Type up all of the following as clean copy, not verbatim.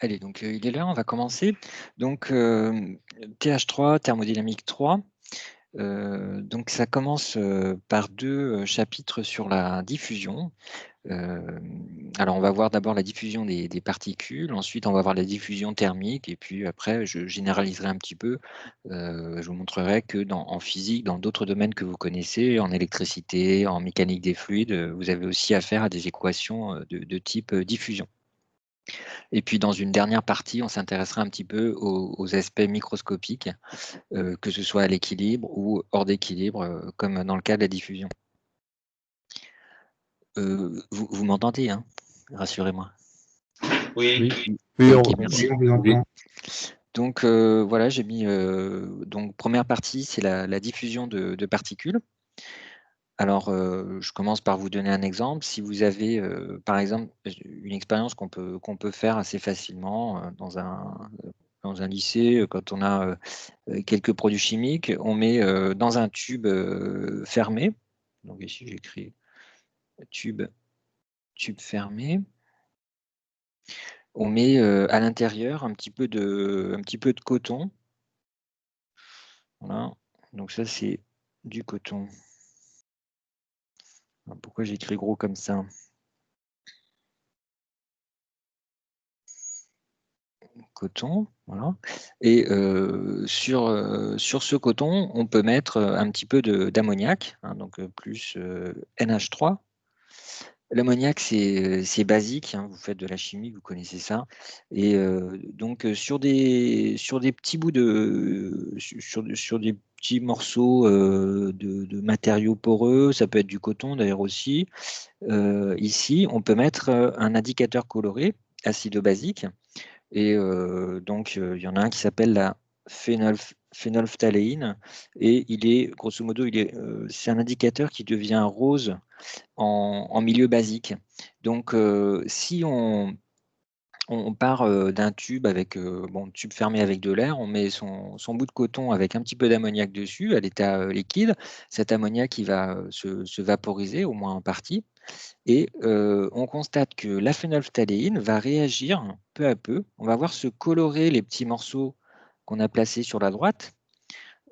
Allez, donc il est là, on va commencer. Donc TH3, thermodynamique 3. Donc ça commence par deux chapitres sur la diffusion. Alors on va voir d'abord la diffusion des particules, ensuite on va voir la diffusion thermique, et puis après je généraliserai un petit peu. Je vous montrerai que en physique, dans d'autres domaines que vous connaissez, en électricité, en mécanique des fluides, vous avez aussi affaire à des équations de type diffusion. Et puis dans une dernière partie, on s'intéressera un petit peu aux aspects microscopiques, que ce soit à l'équilibre ou hors d'équilibre, comme dans le cas de la diffusion. Vous m'entendez, hein? Rassurez-moi. Oui, Oui, oui, Ok, merci. on vous entend. Donc voilà, j'ai mis donc première partie, c'est la diffusion de particules. Alors, je commence par vous donner un exemple. Si vous avez, par exemple, une expérience qu'on peut faire assez facilement dans un lycée, quand on a quelques produits chimiques, on met dans un tube fermé. Donc ici, j'écris tube, tube fermé. On met à l'intérieur un petit peu de coton. Voilà. Donc ça, c'est du coton. Alors, pourquoi j'écris gros comme ça? Coton, voilà. Et sur ce coton, on peut mettre un petit peu d'ammoniac, hein, donc plus NH3. L'ammoniac, c'est basique, hein, vous faites de la chimie, vous connaissez ça. Et donc sur des petits bouts sur des petits morceaux de matériaux poreux, ça peut être du coton d'ailleurs aussi. Ici, on peut mettre un indicateur coloré, acido-basique. Et donc, il y en a un qui s'appelle la phénolphtaléine. Et il est, grosso modo, c'est un indicateur qui devient rose en milieu basique. Donc, si on part d'un tube avec tube fermé avec de l'air, on met son bout de coton avec un petit peu d'ammoniac dessus à l'état liquide. Cet ammoniac il va se vaporiser, au moins en partie. Et on constate que la phénolphtaléine va réagir peu à peu. On va voir se colorer les petits morceaux qu'on a placés sur la droite,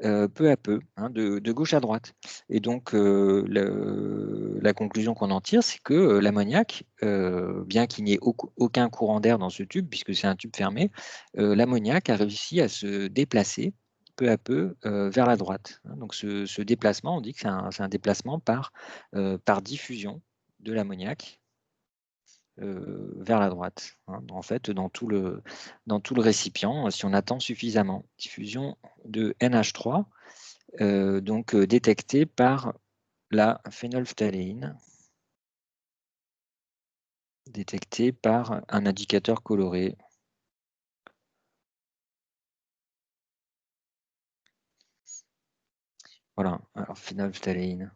peu à peu, hein, de gauche à droite. Et donc, la conclusion qu'on en tire, c'est que l'ammoniac, bien qu'il n'y ait aucun courant d'air dans ce tube, puisque c'est un tube fermé, l'ammoniac a réussi à se déplacer peu à peu vers la droite, hein. Donc, ce déplacement, on dit que c'est un déplacement par diffusion de l'ammoniac vers la droite, hein. En fait, dans tout le récipient, si on attend suffisamment. Diffusion de NH3, donc détectée par la phénolphtaléine, détectée par un indicateur coloré. Voilà, alors phénolphtaléine.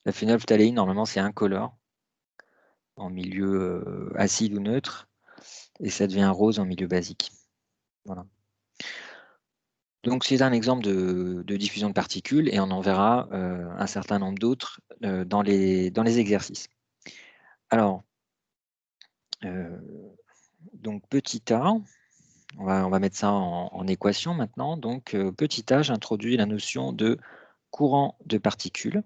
La phénolphtaléine, normalement, c'est incolore en milieu acide ou neutre, et ça devient rose en milieu basique. Voilà. Donc c'est un exemple de diffusion de particules, et on en verra un certain nombre d'autres dans les exercices. Alors, donc petit a, on va mettre ça en équation maintenant. Donc petit a, j'introduis la notion de courant de particules.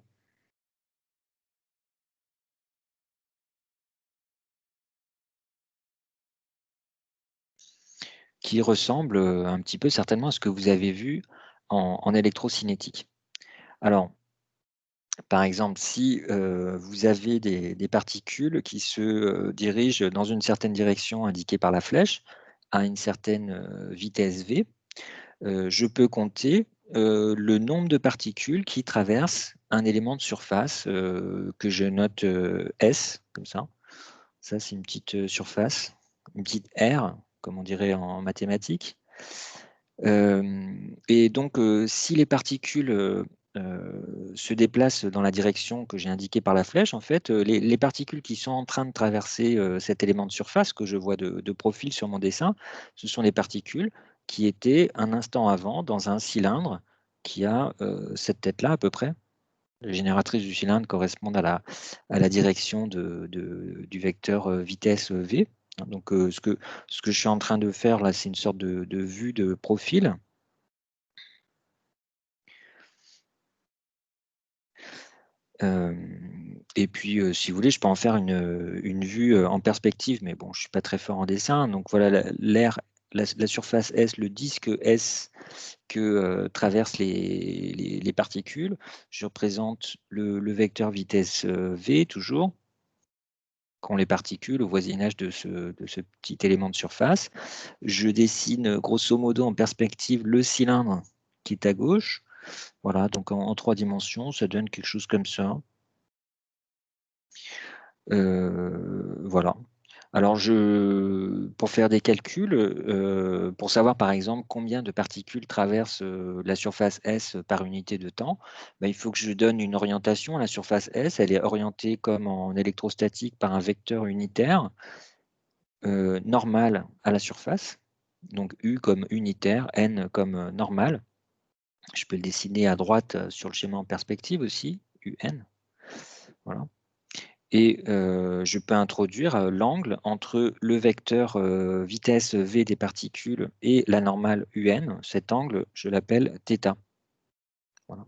Qui ressemble un petit peu certainement à ce que vous avez vu en électrocinétique. Alors, par exemple, si vous avez des particules qui se dirigent dans une certaine direction indiquée par la flèche, à une certaine vitesse v, je peux compter le nombre de particules qui traversent un élément de surface que je note S, comme ça. Ça, c'est une petite surface, une petite R, comme on dirait en mathématiques. Et donc, si les particules se déplacent dans la direction que j'ai indiquée par la flèche, en fait, les particules qui sont en train de traverser cet élément de surface que je vois de profil sur mon dessin, ce sont les particules qui étaient un instant avant dans un cylindre qui a cette tête-là à peu près. Les génératrices du cylindre correspondent à la direction du vecteur vitesse v. Donc, ce que je suis en train de faire là, c'est une sorte de vue de profil. Et puis, si vous voulez, je peux en faire une vue en perspective, mais bon, je ne suis pas très fort en dessin. Donc voilà, la surface S, le disque S que traversent les particules. Je représente le vecteur vitesse V toujours, qu'ont les particules au voisinage de ce petit élément de surface. Je dessine grosso modo en perspective le cylindre qui est à gauche. Voilà, donc en 3 dimensions, ça donne quelque chose comme ça. Voilà. Alors pour faire des calculs, pour savoir par exemple combien de particules traversent, la surface S par unité de temps, bah, il faut que je donne une orientation à la surface S. Elle est orientée comme en électrostatique par un vecteur unitaire, normal à la surface. Donc U comme unitaire, N comme, normal. Je peux le dessiner à droite, sur le schéma en perspective aussi, UN. Voilà. Et je peux introduire, l'angle entre le vecteur, vitesse v des particules et la normale UN. Cet angle, je l'appelle θ. Voilà.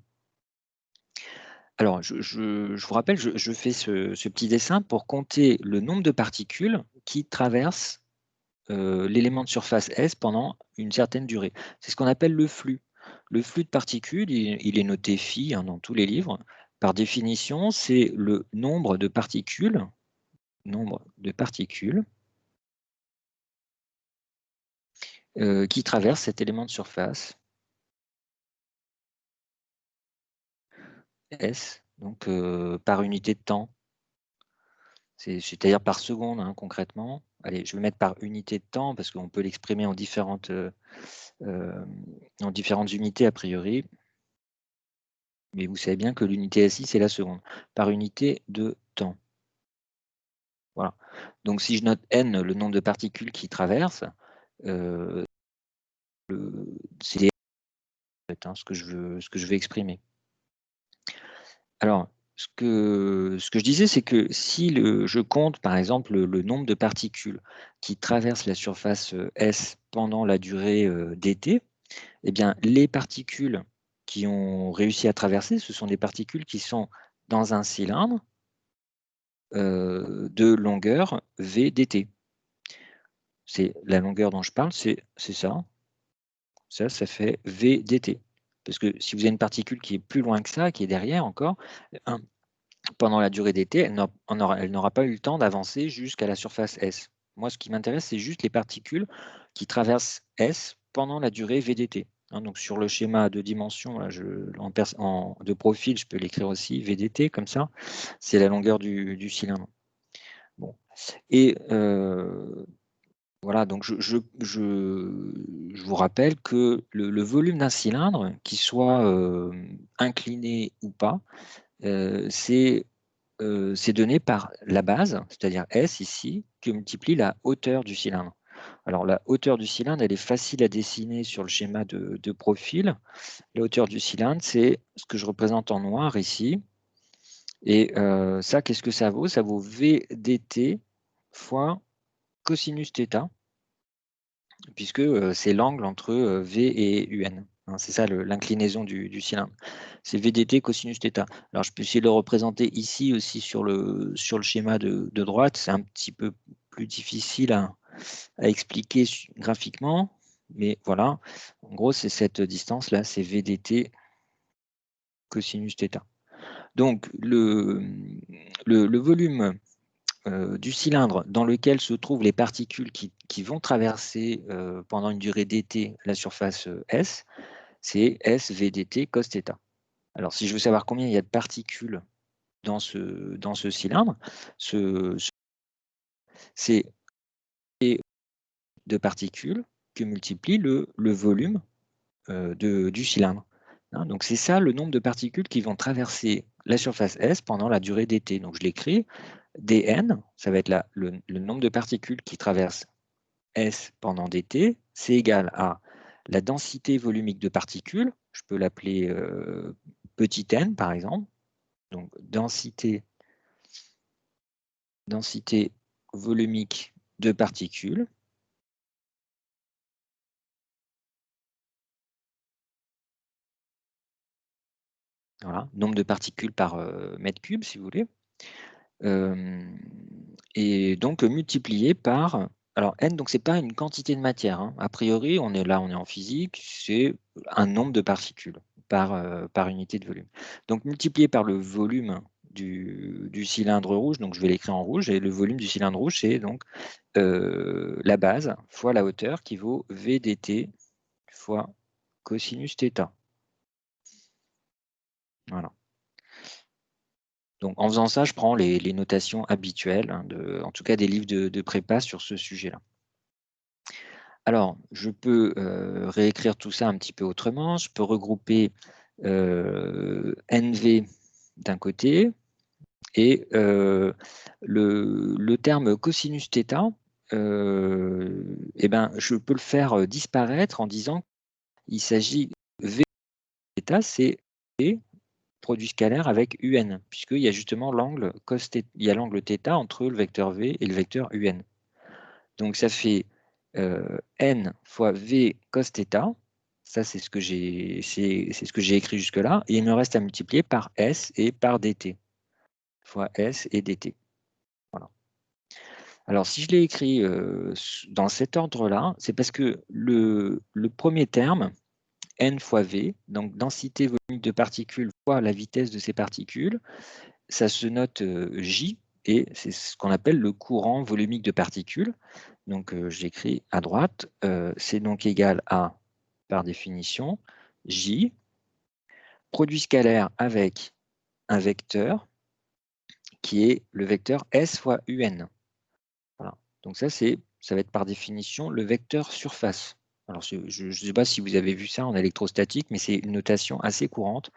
Alors je vous rappelle, je fais ce petit dessin pour compter le nombre de particules qui traversent, l'élément de surface S pendant une certaine durée. C'est ce qu'on appelle le flux. Le flux de particules, il est noté phi, hein, dans tous les livres. Par définition, c'est le nombre de particules qui traverse cet élément de surface S, donc par unité de temps. C'est-à-dire par seconde, hein, concrètement. Allez, je vais mettre par unité de temps parce qu'on peut l'exprimer en différentes unités a priori. Mais vous savez bien que l'unité SI, c'est la seconde, par unité de temps. Voilà. Donc si je note n, le nombre de particules qui traversent, c'est hein, ce que je veux exprimer. Alors, ce que je disais, c'est que si je compte, par exemple, le nombre de particules qui traversent la surface S pendant la durée dt, eh bien, les particules qui ont réussi à traverser, ce sont des particules qui sont dans un cylindre de longueur v dt. C'est la longueur dont je parle, c'est ça. Ça fait v dt. Parce que si vous avez une particule qui est plus loin que ça, qui est derrière encore, pendant la durée d'été, elle n'aura pas eu le temps d'avancer jusqu'à la surface S. Moi, ce qui m'intéresse, c'est juste les particules qui traversent S pendant la durée VDT. Hein, donc sur le schéma à 2 dimensions, là, de profil, je peux l'écrire aussi, VDT, comme ça, c'est la longueur du cylindre. Bon. Et voilà, donc je vous rappelle que le volume d'un cylindre, qu'il soit incliné ou pas, c'est donné par la base, c'est-à-dire S ici, que multiplie la hauteur du cylindre. Alors la hauteur du cylindre, elle est facile à dessiner sur le schéma de profil. La hauteur du cylindre, c'est ce que je représente en noir ici. Et ça, qu'est-ce que ça vaut? Ça vaut V dt fois cosinus θ, puisque c'est l'angle entre V et UN. Hein, c'est ça l'inclinaison du cylindre. C'est VDT cosinus θ. Alors je peux essayer de le représenter ici aussi sur le schéma de droite. C'est un petit peu plus difficile à expliquer graphiquement, mais voilà. En gros, c'est cette distance-là, c'est VDT cosinus θ. Donc le volume du cylindre dans lequel se trouvent les particules qui vont traverser pendant une durée dt la surface S, c'est S VDT cos θ. Alors, si je veux savoir combien il y a de particules dans ce cylindre, c'est de particules que multiplie le volume du cylindre. Hein, donc, c'est ça le nombre de particules qui vont traverser la surface S pendant la durée dt. Donc, je l'écris, dn, ça va être le nombre de particules qui traversent S pendant dt, c'est égal à la densité volumique de particules, je peux l'appeler petit n par exemple, donc densité volumique de particules. Voilà, nombre de particules par mètre cube, si vous voulez. Et donc multiplié par, alors n, donc c'est pas une quantité de matière, hein. A priori, on est en physique, c'est un nombre de particules par unité de volume. Donc multiplié par le volume du cylindre rouge, donc je vais l'écrire en rouge, et le volume du cylindre rouge, c'est donc la base fois la hauteur qui vaut V dt fois cosinus θ. Voilà. Donc en faisant ça, je prends les notations habituelles, hein, en tout cas des livres de prépa sur ce sujet-là. Alors, je peux réécrire tout ça un petit peu autrement. Je peux regrouper NV d'un côté et le terme cosinus θ, eh ben, je peux le faire disparaître en disant qu'il s'agit V θ, c'est V produit scalaire avec UN, puisqu'il y a justement l'angle il y a l'angle θ entre le vecteur V et le vecteur UN. Donc ça fait n fois V cos θ. Ça, c'est ce que j'ai écrit jusque-là. Et il me reste à multiplier par S et par dt, fois S et dt. Voilà. Alors, si je l'ai écrit dans cet ordre-là, c'est parce que le premier terme, n fois V, donc densité volumique de particules fois la vitesse de ces particules, ça se note J, et c'est ce qu'on appelle le courant volumique de particules. Donc j'écris à droite, c'est donc égal à, par définition, J, produit scalaire avec un vecteur qui est le vecteur S fois UN. Voilà. Donc ça va être par définition le vecteur surface. Alors je ne sais pas si vous avez vu ça en électrostatique, mais c'est une notation assez courante.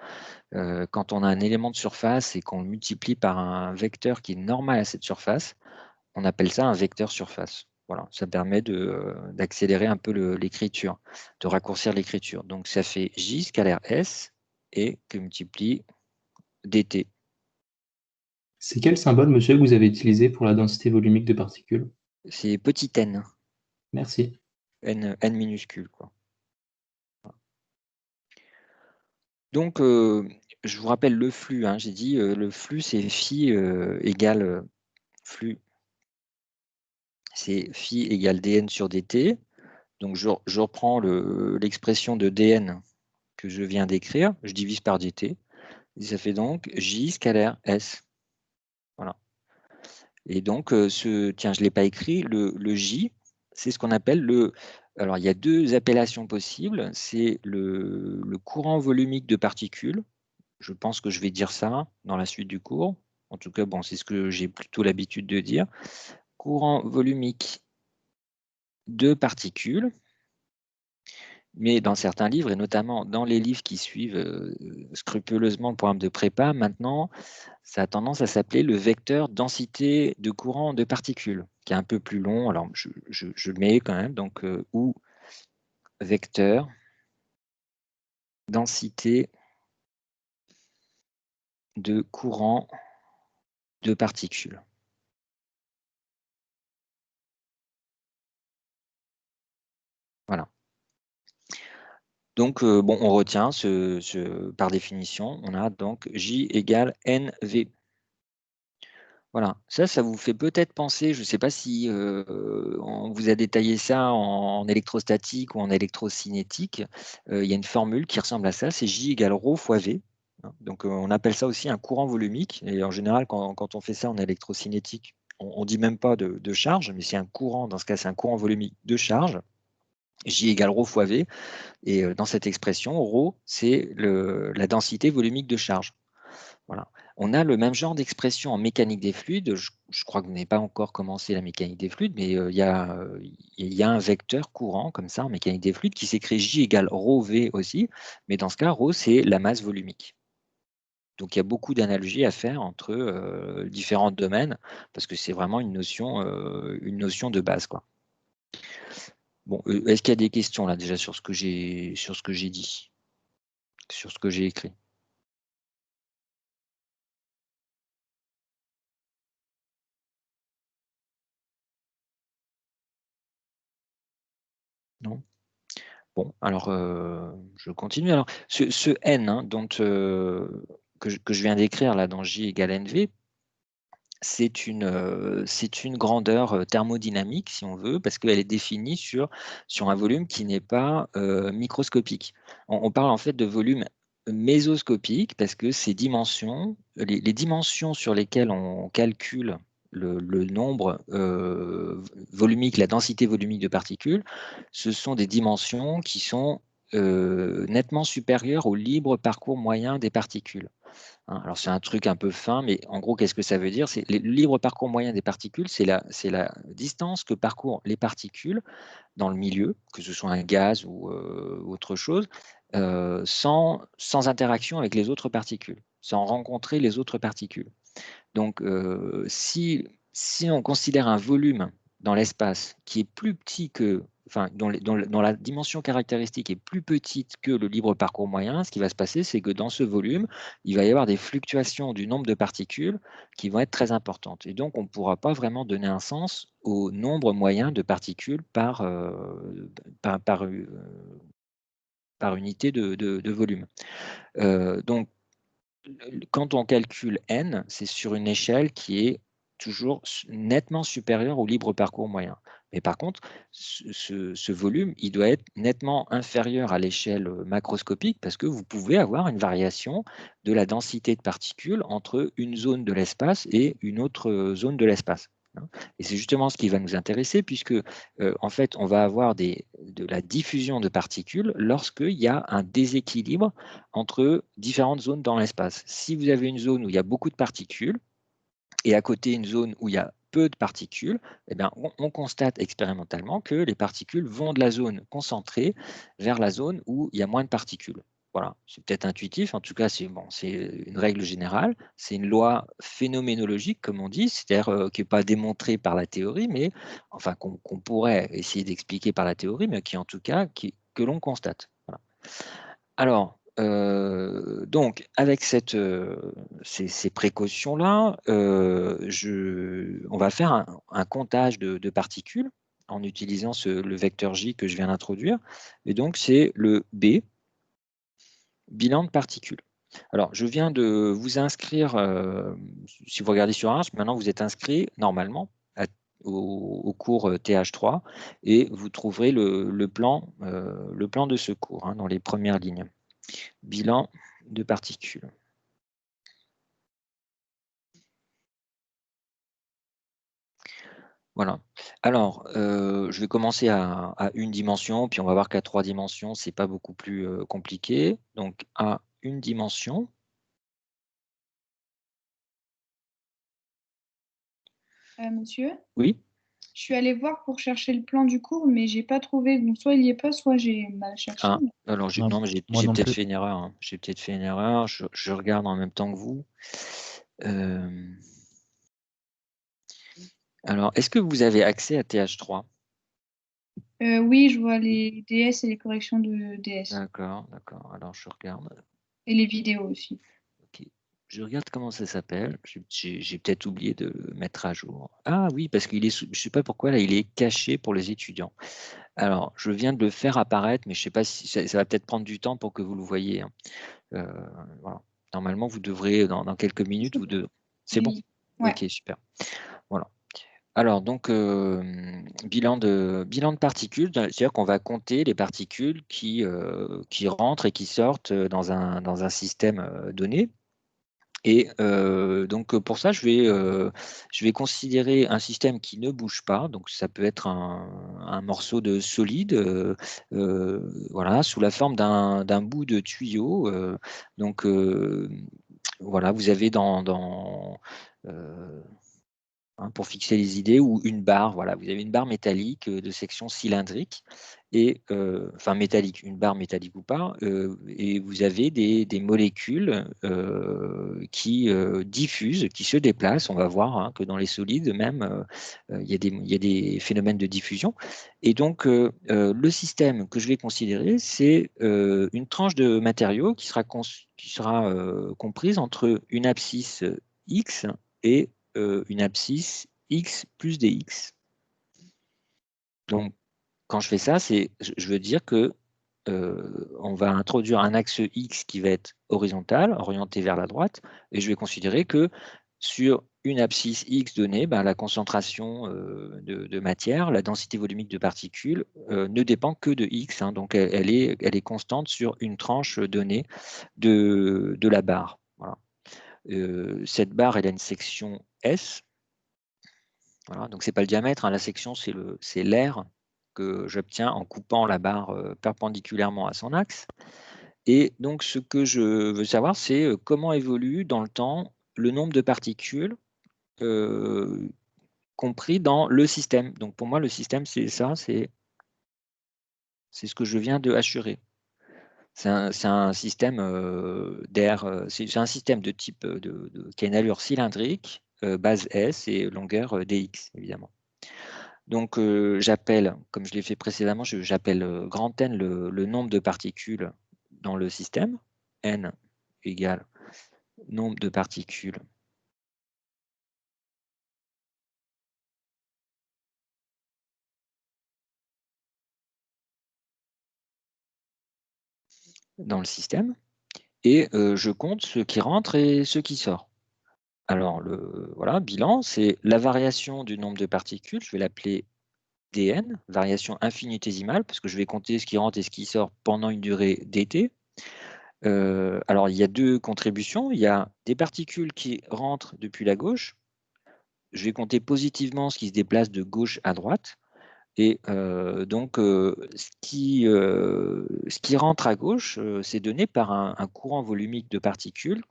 Quand on a un élément de surface et qu'on le multiplie par un vecteur qui est normal à cette surface, on appelle ça un vecteur surface. Voilà, ça permet d'accélérer un peu l'écriture, de raccourcir l'écriture. Donc ça fait J scalaire S et que multiplie dt. C'est quel symbole, monsieur, que vous avez utilisé pour la densité volumique de particules? C'est petit n, Merci. n minuscule, quoi. Donc, je vous rappelle le flux, hein, j'ai dit le flux, c'est phi égale flux, c'est phi égale dn sur dt. Donc, je reprends l'expression de dn que je viens d'écrire, je divise par dt, et ça fait donc j scalaire s. Voilà. Et donc, tiens, je ne l'ai pas écrit, le j, c'est ce qu'on appelle le... Alors, il y a deux appellations possibles, c'est le courant volumique de particules. Je pense que je vais dire ça dans la suite du cours. En tout cas, bon, c'est ce que j'ai plutôt l'habitude de dire. Courant volumique de particules. Mais dans certains livres, et notamment dans les livres qui suivent scrupuleusement le programme de prépa, maintenant, ça a tendance à s'appeler le vecteur densité de courant de particules, qui est un peu plus long. Alors, je le mets quand même, donc, ou vecteur densité de courant de particules. Voilà. Donc, bon, on retient par définition, on a donc J égale NV. Voilà, ça vous fait peut-être penser, je ne sais pas si on vous a détaillé ça en électrostatique ou en électrocinétique, il y a une formule qui ressemble à ça, c'est J égale ρ fois V. Hein. Donc, on appelle ça aussi un courant volumique, et en général, quand on fait ça en électrocinétique, on ne dit même pas de charge, mais c'est un courant, dans ce cas, c'est un courant volumique de charge. J égale ρ fois V. Et dans cette expression, ρ, c'est la densité volumique de charge. Voilà. On a le même genre d'expression en mécanique des fluides. Je crois que vous n'avez pas encore commencé la mécanique des fluides, mais il y a un vecteur courant comme ça en mécanique des fluides qui s'écrit J égale ρV aussi, mais dans ce cas, ρ, c'est la masse volumique. Donc il y a beaucoup d'analogies à faire entre différents domaines, parce que c'est vraiment une notion de base, quoi. Bon, est-ce qu'il y a des questions là déjà sur ce que j'ai dit, sur ce que j'ai écrit? Non? Bon, alors, je continue. Alors, ce n, hein, que je viens d'écrire là dans J égale NV, c'est une grandeur, thermodynamique si on veut, parce qu'elle est définie sur un volume qui n'est pas, microscopique. On parle en fait de volume mésoscopique parce que ces dimensions, les dimensions sur lesquelles on calcule le nombre, volumique, la densité volumique de particules, ce sont des dimensions qui sont, nettement supérieures au libre parcours moyen des particules. Hein. Alors c'est un truc un peu fin, mais en gros, qu'est-ce que ça veut dire? C'est le libre parcours moyen des particules, c'est la distance que parcourent les particules dans le milieu, que ce soit un gaz ou autre chose, sans interaction avec les autres particules, sans rencontrer les autres particules. Donc, si on considère un volume dans l'espace qui est plus petit que, enfin, dont la dimension caractéristique est plus petite que le libre parcours moyen, ce qui va se passer, c'est que dans ce volume, il va y avoir des fluctuations du nombre de particules qui vont être très importantes. Et donc, on ne pourra pas vraiment donner un sens au nombre moyen de particules par, par, euh, par unité de volume. Donc, quand on calcule n, c'est sur une échelle qui est toujours nettement supérieure au libre parcours moyen. Mais par contre, ce volume, il doit être nettement inférieur à l'échelle macroscopique parce que vous pouvez avoir une variation de la densité de particules entre une zone de l'espace et une autre zone de l'espace. Hein. Et c'est justement ce qui va nous intéresser puisque, en fait, on va avoir de la diffusion de particules lorsqu'il y a un déséquilibre entre différentes zones dans l'espace. Si vous avez une zone où il y a beaucoup de particules et à côté une zone où il y a peu de particules, eh bien, on constate expérimentalement que les particules vont de la zone concentrée vers la zone où il y a moins de particules. Voilà, c'est peut-être intuitif, en tout cas, c'est bon, une règle générale, c'est une loi phénoménologique, comme on dit, c'est-à-dire qui n'est pas démontrée par la théorie, mais enfin qu'on pourrait essayer d'expliquer par la théorie, mais qui en tout cas que l'on constate. Voilà. Alors, donc avec ces précautions-là, on va faire un comptage de particules en utilisant le vecteur J que je viens d'introduire. Et donc, c'est le B, bilan de particules. Alors, je viens de vous inscrire, si vous regardez sur Arch, maintenant vous êtes inscrit normalement au cours TH3 et vous trouverez le plan de ce cours hein, dans les premières lignes. Bilan de particules. Voilà. Alors, je vais commencer à une dimension, puis on va voir qu'à 3 dimensions, c'est pas beaucoup plus compliqué. Donc, à une dimension. Monsieur, Oui. je suis allée voir pour chercher le plan du cours, mais j'ai pas trouvé. Donc, soit il y est pas, soit j'ai mal cherché. Ah, alors Non, non, mais moi j'ai non peut-être plus. fait une erreur. Hein. J'ai peut-être fait une erreur. Je regarde en même temps que vous. Alors, est-ce que vous avez accès à TH3? Oui, je vois les DS et les corrections de DS. D'accord, d'accord. Alors, je regarde. Et les vidéos aussi. Ok. Je regarde comment ça s'appelle. J'ai peut-être oublié de le mettre à jour. Ah oui, parce qu'il est, je ne sais pas pourquoi, là, il est caché pour les étudiants. Alors, je viens de le faire apparaître, mais je ne sais pas si ça va peut-être prendre du temps pour que vous le voyez. Hein. Voilà. Normalement, vous devrez, dans quelques minutes, C'est bon. C'est bon? Ouais. Ok, super. Voilà. Alors, donc, bilan de particules, c'est-à-dire qu'on va compter les particules qui rentrent et qui sortent dans un système donné. Et donc pour ça, je vais considérer un système qui ne bouge pas. Donc ça peut être un morceau de solide, voilà, sous la forme d'un bout de tuyau. Donc voilà, vous avez hein, pour fixer les idées, ou une barre. Voilà, vous avez une barre métallique de section cylindrique, et enfin métallique, une barre métallique ou pas, et vous avez des molécules qui diffusent, qui se déplacent. On va voir hein, que dans les solides même, il y a des phénomènes de diffusion. Et donc, le système que je vais considérer, c'est une tranche de matériau qui sera comprise entre une abscisse X et une abscisse X plus dx. Donc, quand je fais ça, je veux dire que on va introduire un axe X qui va être horizontal, orienté vers la droite, et je vais considérer que sur une abscisse X donnée, la concentration de matière, la densité volumique de particules ne dépend que de X, hein, donc elle est constante sur une tranche donnée de la barre. Voilà. Cette barre, elle a une section S. Voilà, donc ce n'est pas le diamètre, hein, la section, c'est l'air que j'obtiens en coupant la barre perpendiculairement à son axe. Et donc, ce que je veux savoir, c'est comment évolue dans le temps le nombre de particules compris dans le système. Donc, pour moi, le système, c'est ça, c'est ce que je viens de assurer. C'est un système d'air, c'est un système de type qui a une allure cylindrique, base S et longueur dx, évidemment. Donc, j'appelle, comme je l'ai fait précédemment, j'appelle grand N le nombre de particules dans le système. N égale nombre de particules dans le système. Et je compte ce qui rentre et ce qui sort. Alors, voilà, bilan, c'est la variation du nombre de particules. Je vais l'appeler dn, variation infinitésimale, parce que je vais compter ce qui rentre et ce qui sort pendant une durée dt. Alors, il y a deux contributions. Il y a des particules qui rentrent depuis la gauche. Je vais compter positivement ce qui se déplace de gauche à droite. Et donc, ce qui rentre à gauche, c'est donné par un courant volumique de particules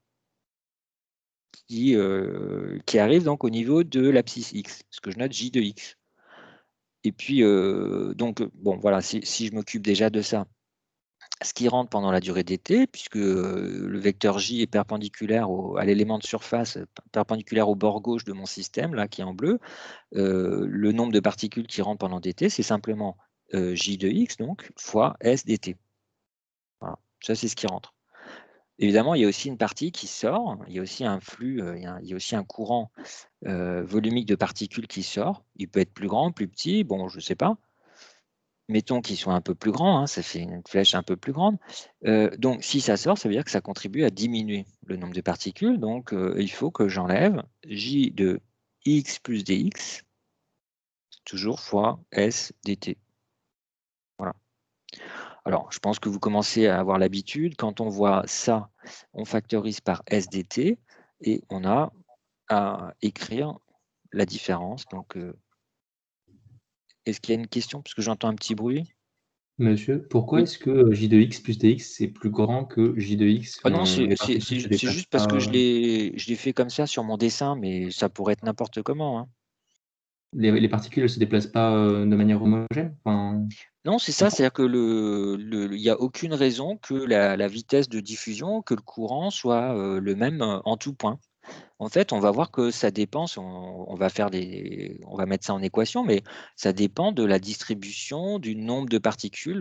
qui arrive donc au niveau de l'abscisse X, ce que je note J de X. Et puis, donc, bon, voilà, si je m'occupe déjà de ça, ce qui rentre pendant la durée dt, puisque le vecteur J est perpendiculaire à l'élément de surface, perpendiculaire au bord gauche de mon système, là, qui est en bleu, le nombre de particules qui rentrent pendant dt, c'est simplement J de X, donc, fois S dt. Voilà, ça, c'est ce qui rentre. Évidemment, il y a aussi une partie qui sort, il y a aussi un flux, il y a aussi un courant volumique de particules qui sort. Il peut être plus grand, plus petit, bon, je ne sais pas. Mettons qu'il soit un peu plus grand, hein, ça fait une flèche un peu plus grande. Donc, si ça sort, ça veut dire que ça contribue à diminuer le nombre de particules. Donc, il faut que j'enlève J de X plus dx, toujours fois S dt. Voilà. Alors, je pense que vous commencez à avoir l'habitude. Quand on voit ça, on factorise par S dt et on a à écrire la différence. Donc, est-ce qu'il y a une question? Parce que j'entends un petit bruit. Monsieur, pourquoi Oui. est-ce que J de X plus dx, c'est plus grand que J de X? Ah non, Les particules se c'est déplacent juste parce que pas, je l'ai fait comme ça sur mon dessin, mais ça pourrait être n'importe comment, hein. les particules ne se déplacent pas, de manière homogène? Enfin, Non, c'est je ça, comprends. c'est-à-dire que il n'y a aucune raison que la vitesse de diffusion, que le courant soit le même en tout point. En fait, on va voir que ça dépend, on va mettre ça en équation, mais ça dépend de la distribution du nombre de particules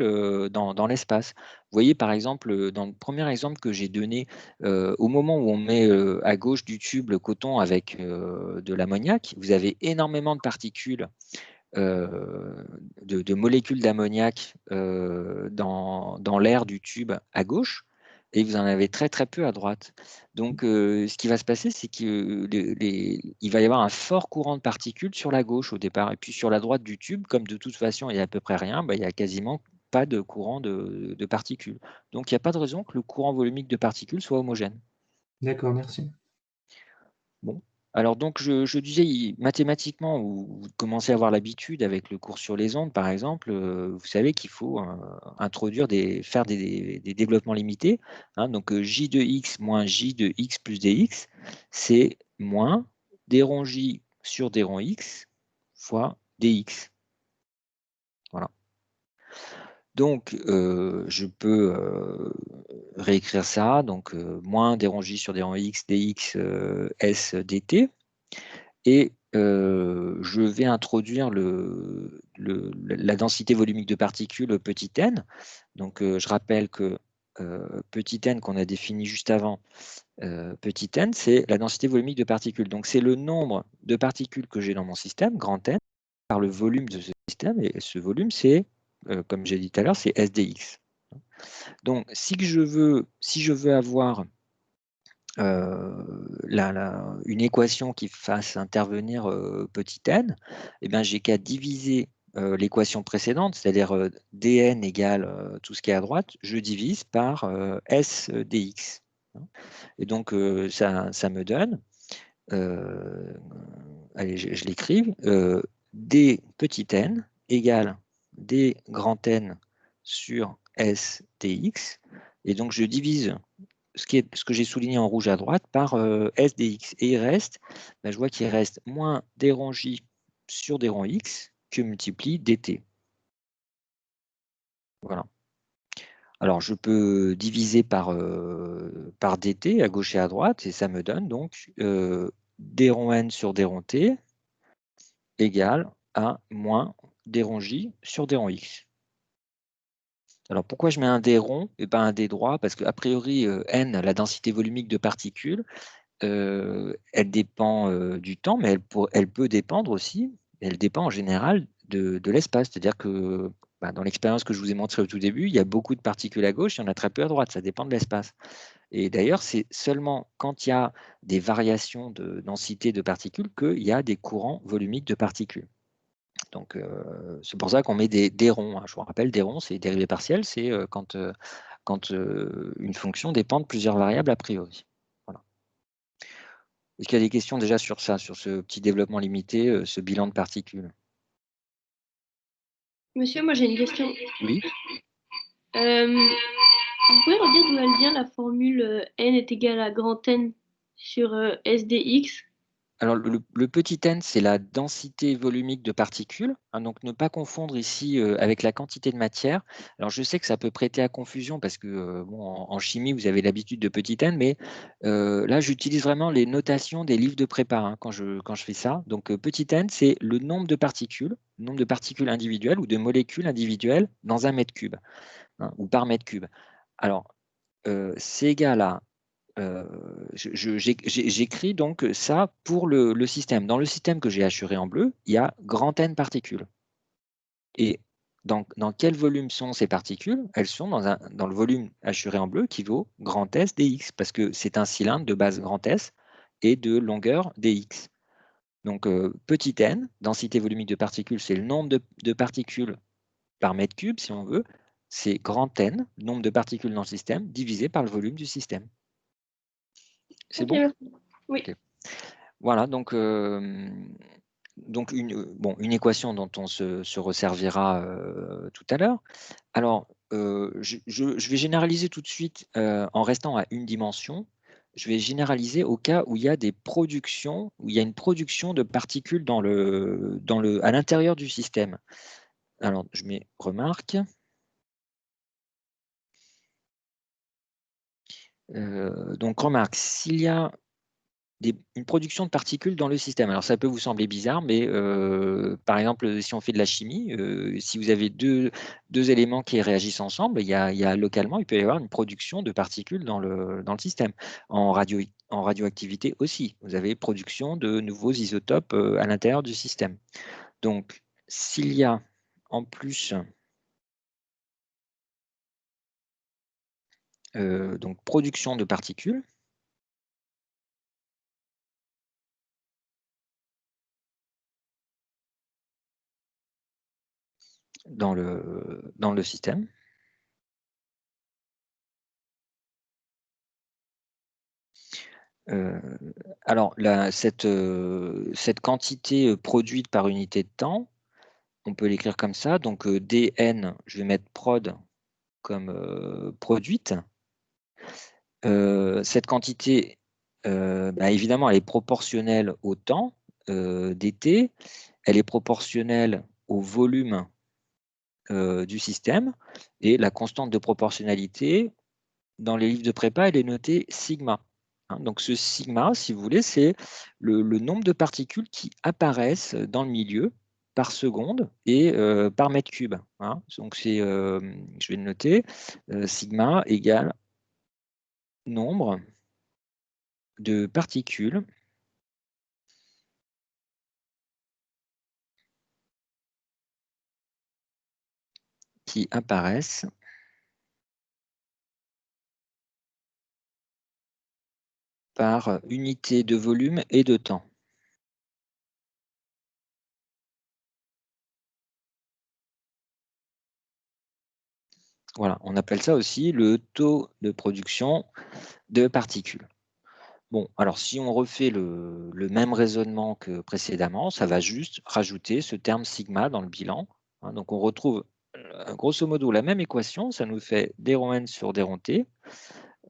dans l'espace. Vous voyez, par exemple, dans le premier exemple que j'ai donné, au moment où on met à gauche du tube le coton avec de l'ammoniac, vous avez énormément de particules, de molécules d'ammoniac dans l'air du tube à gauche, et vous en avez très très peu à droite. Donc ce qui va se passer, c'est qu'il va y avoir un fort courant de particules sur la gauche au départ, et puis sur la droite du tube, comme de toute façon il n'y a à peu près rien, il n'y a quasiment pas de courant de particules. Donc il n'y a pas de raison que le courant volumique de particules soit homogène. D'accord, merci. Bon, alors donc je disais, mathématiquement, vous commencez à avoir l'habitude avec le cours sur les ondes, par exemple, vous savez qu'il faut faire des développements limités, hein. Donc J de x moins J de x plus dx, c'est moins d rond J sur d rond x fois dx. Voilà. Donc, je peux réécrire ça, donc moins d rond J sur d rond x dx s dt. Et je vais introduire la densité volumique de particules petit n. Donc, je rappelle que petit n qu'on a défini juste avant, petit n, c'est la densité volumique de particules. Donc, c'est le nombre de particules que j'ai dans mon système, grand N, par le volume de ce système. Et ce volume, c'est comme j'ai dit tout à l'heure, c'est SDX. Donc, si je veux avoir une équation qui fasse intervenir petit n, eh bien, j'ai qu'à diviser l'équation précédente, c'est-à-dire dn égale tout ce qui est à droite, je divise par s dx. Et donc, ça me donne, allez, je l'écrive, d petit n égale d grand N sur s dx. Et donc, je divise ce que j'ai souligné en rouge à droite par s dx. Et il reste, je vois qu'il reste moins d rond j sur d rond x que multiplie dt. Voilà. Alors, je peux diviser par dt à gauche et à droite, et ça me donne donc d rond n sur d rond t égale à moins d rond j sur d rond x. Alors, pourquoi je mets un d rond et pas un d droit? Parce qu'a priori, n, la densité volumique de particules, elle dépend du temps, mais elle peut dépendre aussi, elle dépend en général de l'espace. C'est-à-dire que dans l'expérience que je vous ai montrée au tout début, il y a beaucoup de particules à gauche, il y en a très peu à droite, ça dépend de l'espace. Et d'ailleurs, c'est seulement quand il y a des variations de densité de particules qu'il y a des courants volumiques de particules. Donc, c'est pour ça qu'on met des ronds, hein. Je vous rappelle, des ronds, c'est dérivée partielle, c'est quand une fonction dépend de plusieurs variables a priori. Voilà. Est-ce qu'il y a des questions déjà sur ça, sur ce petit développement limité, ce bilan de particules? Monsieur, moi j'ai une question. Oui. Vous pouvez redire d'où elle vient la formule n est égal à grand N sur SDX? Alors, le petit n, c'est la densité volumique de particules, hein, donc ne pas confondre ici avec la quantité de matière. Alors, je sais que ça peut prêter à confusion parce que bon, en chimie, vous avez l'habitude de petit n, mais là, j'utilise vraiment les notations des livres de prépa hein, quand je fais ça. Donc, petit n, c'est le nombre de particules individuelles ou de molécules individuelles dans un mètre cube hein, ou par mètre cube. Alors, c'est égal à j'écris donc ça pour le système. Dans le système que j'ai assuré en bleu, il y a grand N particules. Et dans quel volume sont ces particules? Elles sont dans le volume assuré en bleu qui vaut grand S dx, parce que c'est un cylindre de base grand S et de longueur dx. Donc petit n, densité volumique de particules, c'est le nombre de particules par mètre cube, si on veut. C'est grand N, nombre de particules dans le système, divisé par le volume du système. C'est Ok, bon? merci. Oui. Ok. Voilà, donc une équation dont on se resservira tout à l'heure. Alors, je vais généraliser tout de suite en restant à une dimension. Je vais généraliser au cas où il y a des productions, où il y a une production de particules à l'intérieur du système. Alors, je mets remarque. Donc, remarque, s'il y a une production de particules dans le système. Alors ça peut vous sembler bizarre, mais par exemple, si on fait de la chimie, si vous avez deux éléments qui réagissent ensemble, il y a localement, il peut y avoir une production de particules dans le système. En radioactivité aussi, vous avez production de nouveaux isotopes à l'intérieur du système. Donc, s'il y a en plus donc production de particules, dans le système. Alors, cette quantité produite par unité de temps, on peut l'écrire comme ça. Donc, dn, je vais mettre prod comme produite. Cette quantité, évidemment, elle est proportionnelle au temps dt. Elle est proportionnelle au volume du système. Et la constante de proportionnalité, dans les livres de prépa, elle est notée sigma. Hein. Donc ce sigma, si vous voulez, c'est le nombre de particules qui apparaissent dans le milieu par seconde et par mètre cube. Hein. Donc c'est, je vais le noter, sigma égale nombre de particules qui apparaissent par unité de volume et de temps. Voilà, on appelle ça aussi le taux de production de particules. Bon, alors si on refait le même raisonnement que précédemment, ça va juste rajouter ce terme sigma dans le bilan. Hein, donc on retrouve grosso modo la même équation, ça nous fait d-ρn sur d-ρt.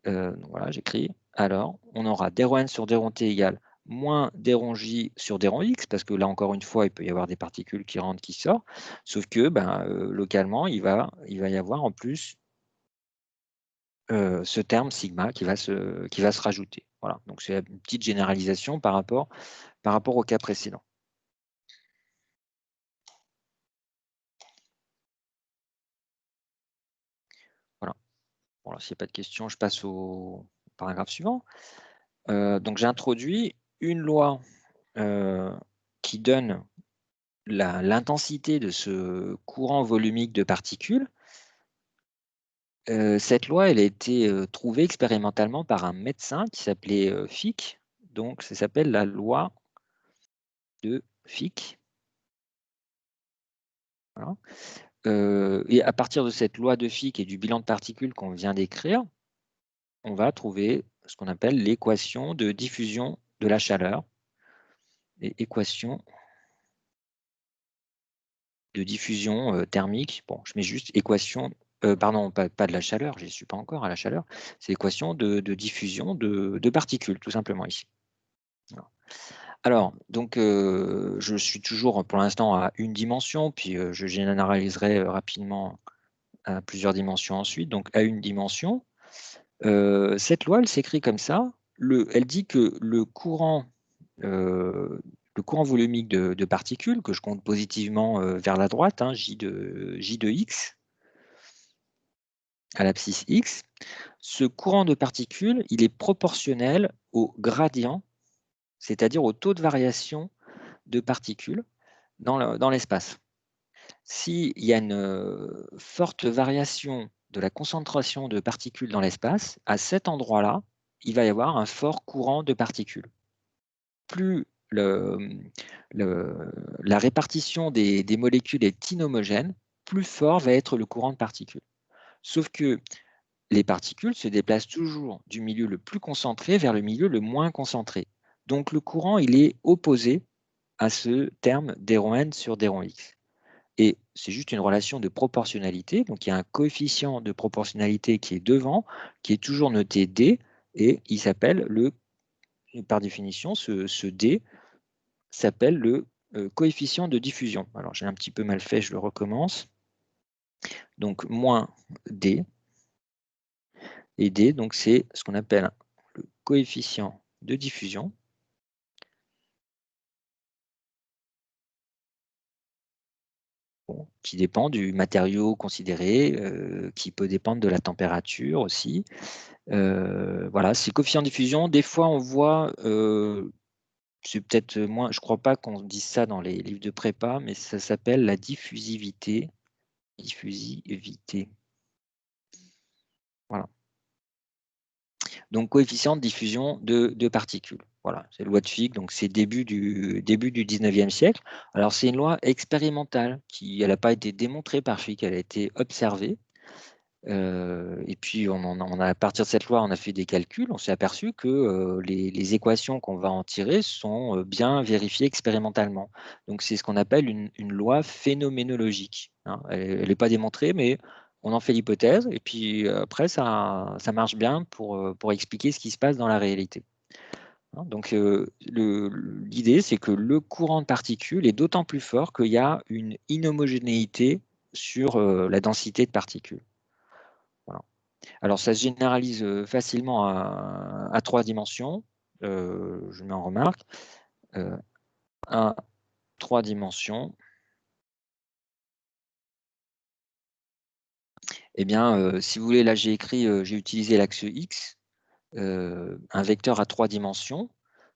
Donc voilà, j'écris. Alors, on aura d-ρn sur d-ρt égale moins d-ρj sur d-ρx, parce que là, encore une fois, il peut y avoir des particules qui rentrent, qui sortent, sauf que localement, il va y avoir en plus ce terme sigma qui va se rajouter. Voilà, donc c'est une petite généralisation par rapport au cas précédent. Voilà. Bon, s'il n'y a pas de questions, je passe au paragraphe suivant. Donc j'ai introduit une loi qui donne l'intensité de ce courant volumique de particules. Cette loi, elle a été trouvée expérimentalement par un médecin qui s'appelait Fick. Donc ça s'appelle la loi de Fick. Voilà. Et à partir de cette loi de Fick et du bilan de particules qu'on vient d'écrire, on va trouver ce qu'on appelle l'équation de diffusion de la chaleur. Et équation de diffusion thermique. Bon, je mets juste équation, pardon, pas de la chaleur, je ne suis pas encore à la chaleur. C'est l'équation de diffusion de particules, tout simplement ici. Voilà. Alors, donc, je suis toujours pour l'instant à une dimension, puis je généraliserai rapidement à plusieurs dimensions ensuite. Donc, à une dimension, cette loi, elle s'écrit comme ça. Elle dit que le courant volumique de particules, que je compte positivement vers la droite, hein, J de x, à l'abscisse x, ce courant de particules, il est proportionnel au gradient, c'est-à-dire au taux de variation de particules dans l'espace. S'il y a une forte variation de la concentration de particules dans l'espace, à cet endroit-là, il va y avoir un fort courant de particules. Plus la répartition des molécules est inhomogène, plus fort va être le courant de particules. Sauf que les particules se déplacent toujours du milieu le plus concentré vers le milieu le moins concentré. Donc le courant, il est opposé à ce terme d-ρn sur d-ρx. Et c'est juste une relation de proportionnalité. Donc il y a un coefficient de proportionnalité qui est devant, qui est toujours noté d, et il s'appelle par définition, ce d s'appelle le coefficient de diffusion. Alors j'ai un petit peu mal fait, je le recommence. Donc moins d. Et d, donc c'est ce qu'on appelle le coefficient de diffusion. Bon, qui dépend du matériau considéré, qui peut dépendre de la température aussi. Voilà, c'est coefficient de diffusion. Des fois, on voit, c'est peut-être moins, je ne crois pas qu'on dise ça dans les livres de prépa, mais ça s'appelle la diffusivité. Diffusivité. Voilà. Donc, coefficient de diffusion de particules. Voilà, c'est la loi de Fick, donc c'est début du 19e siècle. Alors, c'est une loi expérimentale, elle n'a pas été démontrée par Fick, elle a été observée. Et puis, à partir de cette loi, on a fait des calculs, on s'est aperçu que les équations qu'on va en tirer sont bien vérifiées expérimentalement. Donc, c'est ce qu'on appelle une loi phénoménologique. Hein. Elle n'est pas démontrée, mais on en fait l'hypothèse, et puis après, ça marche bien pour expliquer ce qui se passe dans la réalité. Hein. Donc, l'idée, c'est que le courant de particules est d'autant plus fort qu'il y a une inhomogénéité sur la densité de particules. Voilà. Alors, ça se généralise facilement à 3 dimensions. Je mets en remarque. À 3 dimensions. Eh bien, si vous voulez, là, j'ai utilisé l'axe X, un vecteur à 3 dimensions,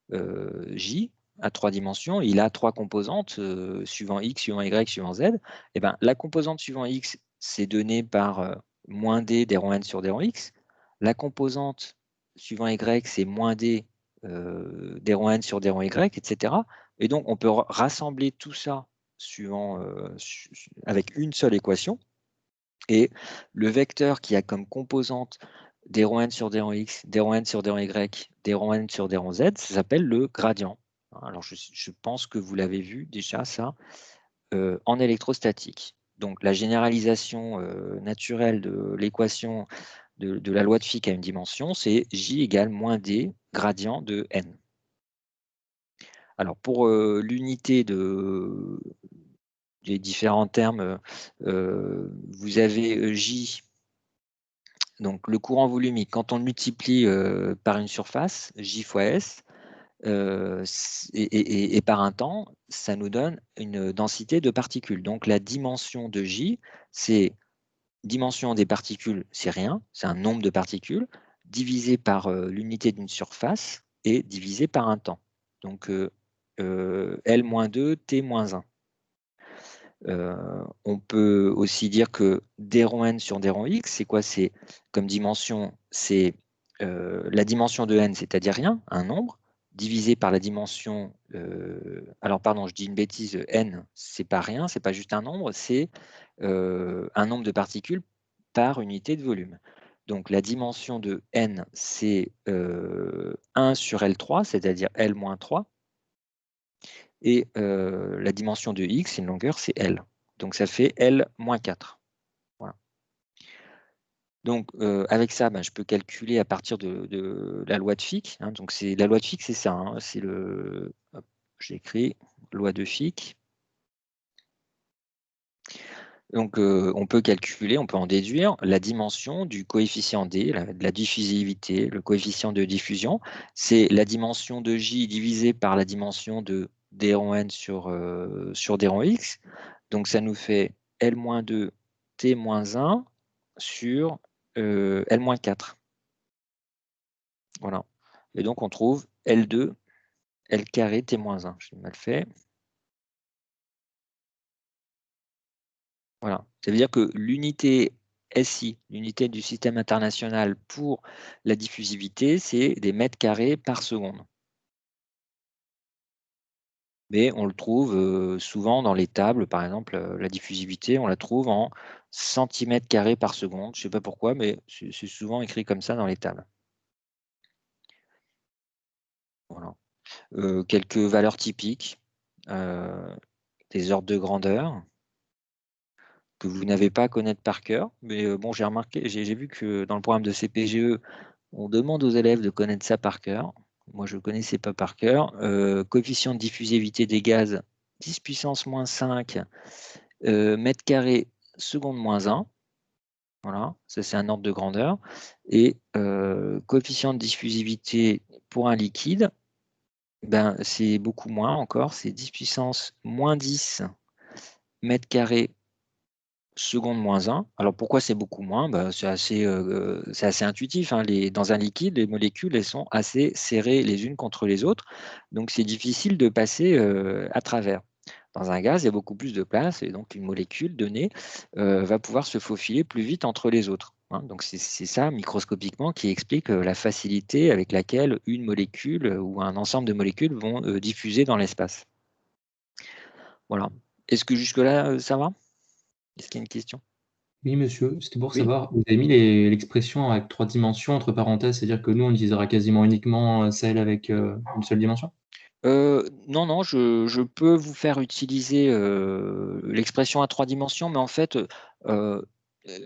J, à 3 dimensions. Il a 3 composantes, suivant X, suivant Y, suivant Z. Eh bien, la composante suivant X, c'est donné par moins d des rangs n sur des rangs x. La composante suivant y, c'est moins d des rangs n sur des rangs y, etc. Et donc, on peut rassembler tout ça avec une seule équation. Et le vecteur qui a comme composante des rangs n sur des rangs x, des rangs n sur des rangs y, des rangs n sur des rangs z, ça s'appelle le gradient. Alors, je pense que vous l'avez vu déjà, ça, en électrostatique. Donc, la généralisation naturelle de l'équation de la loi de Fick à une dimension, c'est J égale moins D gradient de N. Alors, pour l'unité des différents termes, vous avez J, donc le courant volumique. Quand on le multiplie par une surface, J fois S, et par un temps, ça nous donne une densité de particules. Donc, la dimension de J, c'est dimension des particules, c'est rien, c'est un nombre de particules, divisé par l'unité d'une surface et divisé par un temps. Donc, L-2, T-1. On peut aussi dire que d rond n sur d rond x, c'est quoi? C'est comme dimension, c'est la dimension de n, c'est-à-dire rien, un nombre, divisé par la dimension, alors pardon, je dis une bêtise, n, c'est pas rien, c'est pas juste un nombre, c'est un nombre de particules par unité de volume. Donc la dimension de n, c'est 1 sur L3, c'est-à-dire L-3, et la dimension de x, une longueur, c'est L. Donc ça fait L-4. Voilà. Donc avec ça, je peux calculer à partir de la loi de Fick. Hein. Donc la loi de Fick, c'est ça. Hein. C'est le. J'ai écrit loi de Fick. Donc on peut calculer, on peut en déduire la dimension du coefficient D, de la diffusivité, le coefficient de diffusion. C'est la dimension de J divisée par la dimension de D rond n sur D rond x. Donc ça nous fait L-2 T-1 sur L-4. Voilà. Et donc on trouve L2 L carré T-1. J'ai mal fait. Voilà. Ça veut dire que l'unité SI, l'unité du système international pour la diffusivité, c'est des mètres carrés par seconde. Mais on le trouve souvent dans les tables, par exemple, la diffusivité, on la trouve en centimètres carrés par seconde. Je ne sais pas pourquoi, mais c'est souvent écrit comme ça dans les tables. Voilà. Quelques valeurs typiques, des ordres de grandeur que vous n'avez pas à connaître par cœur. Mais bon, j'ai vu que dans le programme de CPGE, on demande aux élèves de connaître ça par cœur. Moi, je ne connaissais pas par cœur. Coefficient de diffusivité des gaz, 10 puissance moins 5 mètres carrés seconde moins 1. Voilà, ça c'est un ordre de grandeur. Et coefficient de diffusivité pour un liquide, c'est beaucoup moins encore, c'est 10 puissance moins 10 mètres carrés seconde moins 1. Alors pourquoi c'est beaucoup moins? C'est assez intuitif. Hein. Dans un liquide, les molécules elles sont assez serrées les unes contre les autres, donc c'est difficile de passer à travers. Dans un gaz, il y a beaucoup plus de place et donc une molécule donnée va pouvoir se faufiler plus vite entre les autres. Hein. Donc c'est ça, microscopiquement, qui explique la facilité avec laquelle une molécule ou un ensemble de molécules vont diffuser dans l'espace. Voilà. Est-ce que jusque-là, ça va? Est-ce qu'il y a une question? Oui, monsieur, c'était pour Oui. savoir, vous avez mis l'expression avec 3 dimensions entre parenthèses, c'est-à-dire que nous, on utilisera quasiment uniquement celle avec une seule dimension? Non, je peux vous faire utiliser l'expression à 3 dimensions, mais en fait,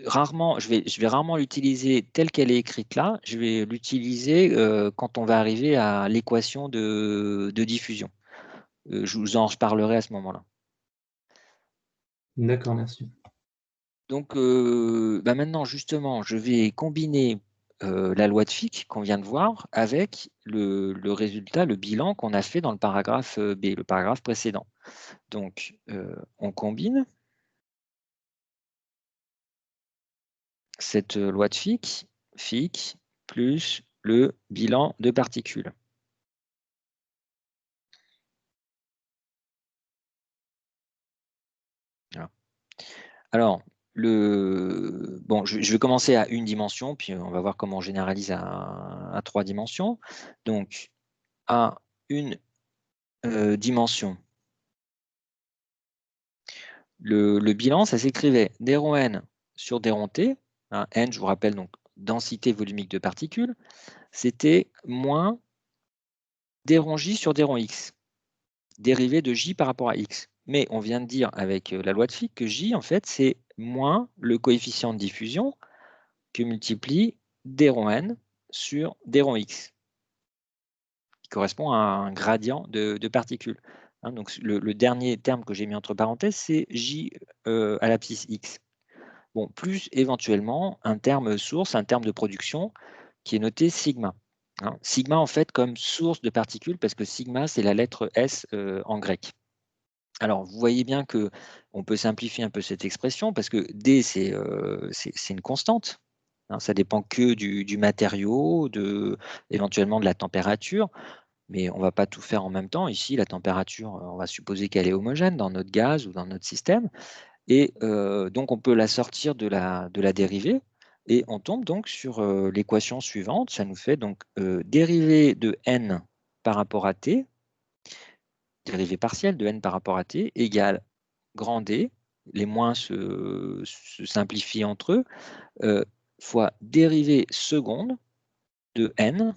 rarement, je vais rarement l'utiliser telle qu'elle est écrite là. Je vais l'utiliser quand on va arriver à l'équation de diffusion. Je vous en reparlerai à ce moment-là. D'accord, merci. Donc, maintenant, justement, je vais combiner la loi de Fick qu'on vient de voir avec le résultat, le bilan qu'on a fait dans le paragraphe B, le paragraphe précédent. Donc, on combine cette loi de Fick plus le bilan de particules. Voilà. Alors, bon, je vais commencer à une dimension, puis on va voir comment on généralise à 3 dimensions. Donc, à une dimension, le bilan, ça s'écrivait d-rho n sur d-rho t. Hein, n, je vous rappelle, donc densité volumique de particules, c'était moins d-rho j sur d-rho x, dérivé de j par rapport à x. Mais on vient de dire avec la loi de Fick que j, en fait, c'est moins le coefficient de diffusion que multiplie d-rho n sur d-rho x, qui correspond à un gradient de particules. Hein, donc le dernier terme que j'ai mis entre parenthèses, c'est j à l'abscisse x. Bon, plus éventuellement un terme source, un terme de production qui est noté sigma. Hein, sigma, en fait, comme source de particules, parce que sigma, c'est la lettre S en grec. Alors, vous voyez bien qu'on peut simplifier un peu cette expression, parce que D, c'est une constante. Hein, ça dépend que du matériau, éventuellement de la température, mais on ne va pas tout faire en même temps. Ici, la température, on va supposer qu'elle est homogène dans notre gaz ou dans notre système. Et donc, on peut la sortir de la dérivée, et on tombe donc sur l'équation suivante. Ça nous fait donc dérivée de n par rapport à t, dérivée partielle de n par rapport à t, égale grand D, les moins se simplifient entre eux, fois dérivée seconde de n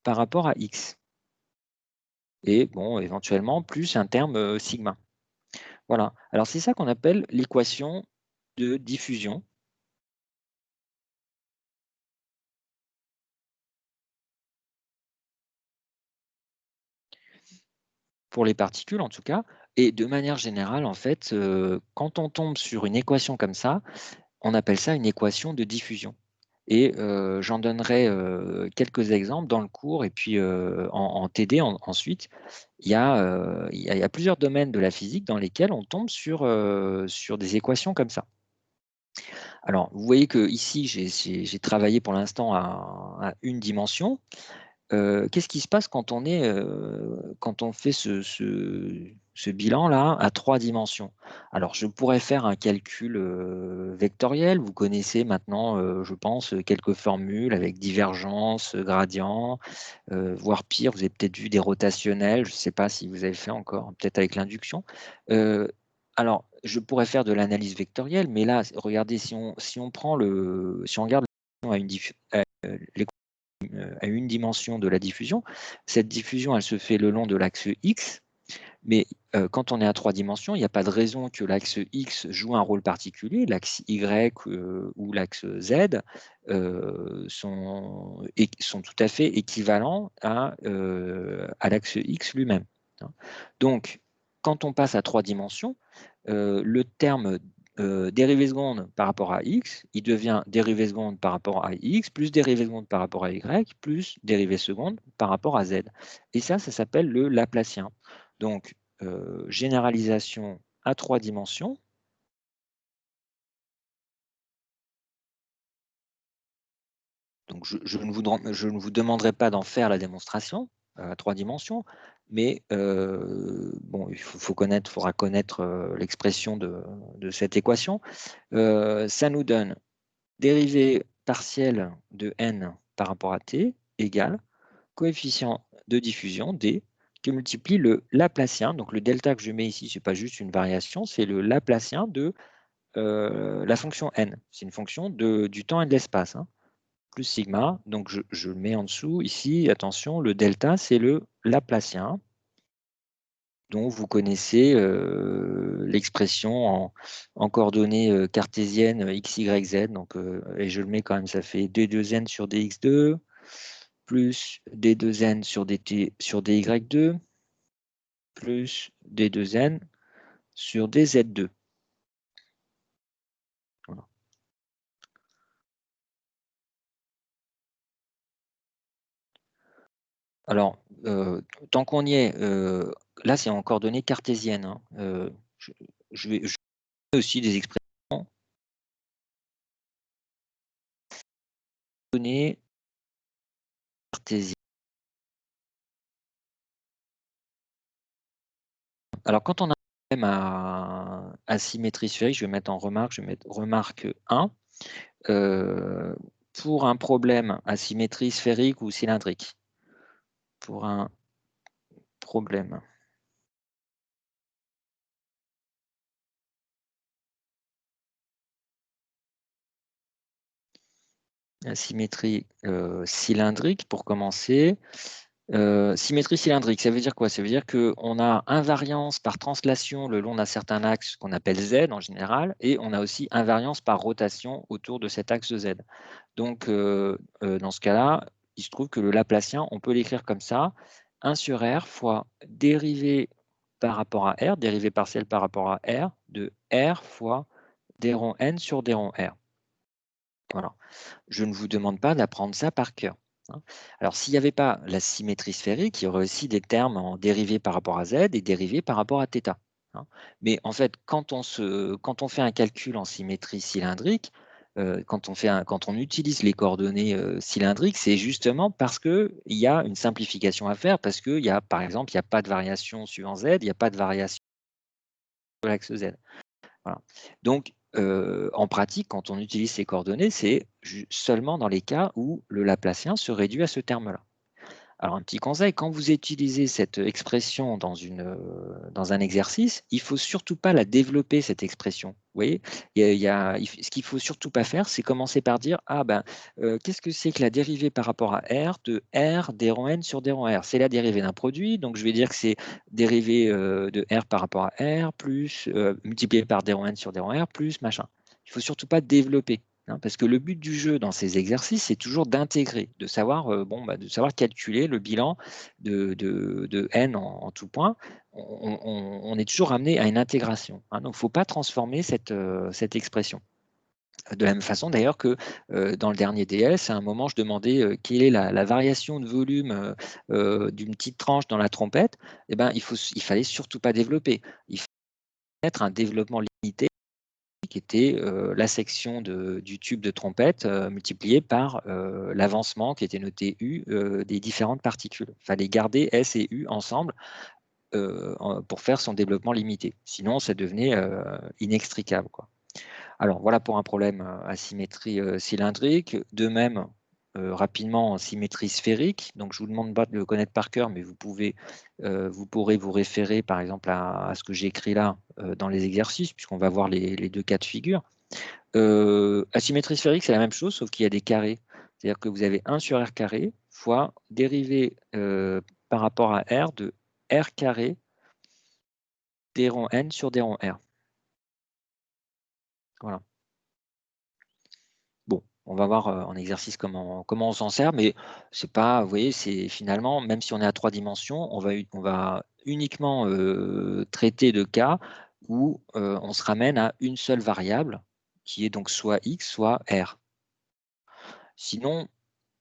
par rapport à x. Et bon, éventuellement, plus un terme sigma. Voilà. Alors, c'est ça qu'on appelle l'équation de diffusion. Pour les particules, en tout cas. Et de manière générale, en fait, quand on tombe sur une équation comme ça, on appelle ça une équation de diffusion. Et j'en donnerai quelques exemples dans le cours, et puis en TD ensuite. Il y a plusieurs domaines de la physique dans lesquels on tombe sur des équations comme ça. Alors, vous voyez que ici, j'ai travaillé pour l'instant à une dimension. Qu'est-ce qui se passe quand on fait ce bilan-là à 3 dimensions? Alors, je pourrais faire un calcul vectoriel. Vous connaissez maintenant, je pense, quelques formules avec divergence, gradient, voire pire, vous avez peut-être vu des rotationnels. Je ne sais pas si vous avez fait encore, peut-être avec l'induction. Alors, je pourrais faire de l'analyse vectorielle, mais là, regardez, si on regarde à une dimension de la diffusion, cette diffusion, elle se fait le long de l'axe X, mais quand on est à 3 dimensions, il n'y a pas de raison que l'axe X joue un rôle particulier. L'axe Y ou l'axe Z sont tout à fait équivalents à l'axe X lui-même. Hein. Donc, quand on passe à 3 dimensions, le terme dérivée seconde par rapport à x, il devient dérivée seconde par rapport à x, plus dérivée seconde par rapport à y, plus dérivée seconde par rapport à z. Et ça s'appelle le Laplacien. Donc, généralisation à 3 dimensions. Donc, je ne vous demanderai pas d'en faire la démonstration à 3 dimensions, mais bon, il faudra connaître l'expression de cette équation. Ça nous donne dérivée partielle de n par rapport à t égale coefficient de diffusion d qui multiplie le Laplacien. Donc le delta que je mets ici, ce n'est pas juste une variation, c'est le Laplacien de la fonction n. C'est une fonction du temps et de l'espace, hein, plus sigma. Donc je le mets en dessous ici. Attention, le delta, c'est le Laplacien, dont vous connaissez l'expression en coordonnées cartésiennes x, y, z. Donc, et je le mets quand même, ça fait d2n sur dx2 plus d2n sur dt sur dy2 plus d2n sur dz2. Voilà. Alors, tant qu'on y est, là c'est en coordonnées cartésiennes. Hein. Je vais aussi des expressions données cartésiennes. Alors, quand on a un problème asymétrie sphérique, je vais mettre en remarque, je vais mettre remarque 1, pour un problème asymétrie sphérique ou cylindrique. Pour un problème. Asymétrie cylindrique pour commencer. Symétrie cylindrique, ça veut dire quoi? Ça veut dire qu'on a invariance par translation le long d'un certain axe qu'on appelle Z en général, et on a aussi invariance par rotation autour de cet axe Z. Donc, dans ce cas-là, il se trouve que le Laplacien, on peut l'écrire comme ça, 1 sur R fois dérivée par rapport à R, dérivée partielle par rapport à R, de R fois d rond n sur d rond R. Voilà. Je ne vous demande pas d'apprendre ça par cœur. Hein. Alors, s'il n'y avait pas la symétrie sphérique, il y aurait aussi des termes en dérivés par rapport à Z et dérivés par rapport à θ. Hein. Mais en fait, quand on fait un calcul en symétrie cylindrique, quand on utilise les coordonnées cylindriques, c'est justement parce qu'il y a une simplification à faire, parce qu'il y a, par exemple, il n'y a pas de variation suivant Z, il n'y a pas de variation sur l'axe Z. Voilà. Donc, en pratique, quand on utilise ces coordonnées, c'est seulement dans les cas où le Laplacien se réduit à ce terme-là. Alors, un petit conseil, quand vous utilisez cette expression dans un exercice, il ne faut surtout pas la développer, cette expression. Vous voyez, ce qu'il ne faut surtout pas faire, c'est commencer par dire « Ah ben, qu'est-ce que c'est que la dérivée par rapport à R de R d rond n sur d rond R ?» C'est la dérivée d'un produit, donc je vais dire que c'est dérivée de R par rapport à R, plus multiplié par d rond n sur d rond R, plus machin. Il ne faut surtout pas développer. Parce que le but du jeu dans ces exercices, c'est toujours d'intégrer, de savoir calculer le bilan de n en tout point. On est toujours amené à une intégration. Donc, il ne faut pas transformer cette expression. De la même façon d'ailleurs que dans le dernier DS, à un moment, je demandais quelle est la variation de volume d'une petite tranche dans la trompette. Eh ben, il fallait surtout pas développer. Il fallait mettre un développement limité, qui était la section du tube de trompette multipliée par l'avancement qui était noté U des différentes particules. Il fallait garder S et U ensemble pour faire son développement limité. Sinon, ça devenait inextricable, quoi. Alors, voilà pour un problème à symétrie cylindrique. De même, rapidement en symétrie sphérique. Donc, je ne vous demande pas de le connaître par cœur, mais vous pourrez vous référer par exemple à ce que j'ai écrit là dans les exercices, puisqu'on va voir les deux cas de figure. Asymétrie sphérique, c'est la même chose, sauf qu'il y a des carrés. C'est-à-dire que vous avez 1 sur R carré fois dérivée par rapport à R de R carré d rond n sur d rond R. Voilà. Bon, on va voir en exercice comment on s'en sert, mais c'est pas, vous voyez, c'est finalement, même si on est à 3 dimensions, on va uniquement traiter de cas où on se ramène à une seule variable, qui est donc soit x, soit r. Sinon,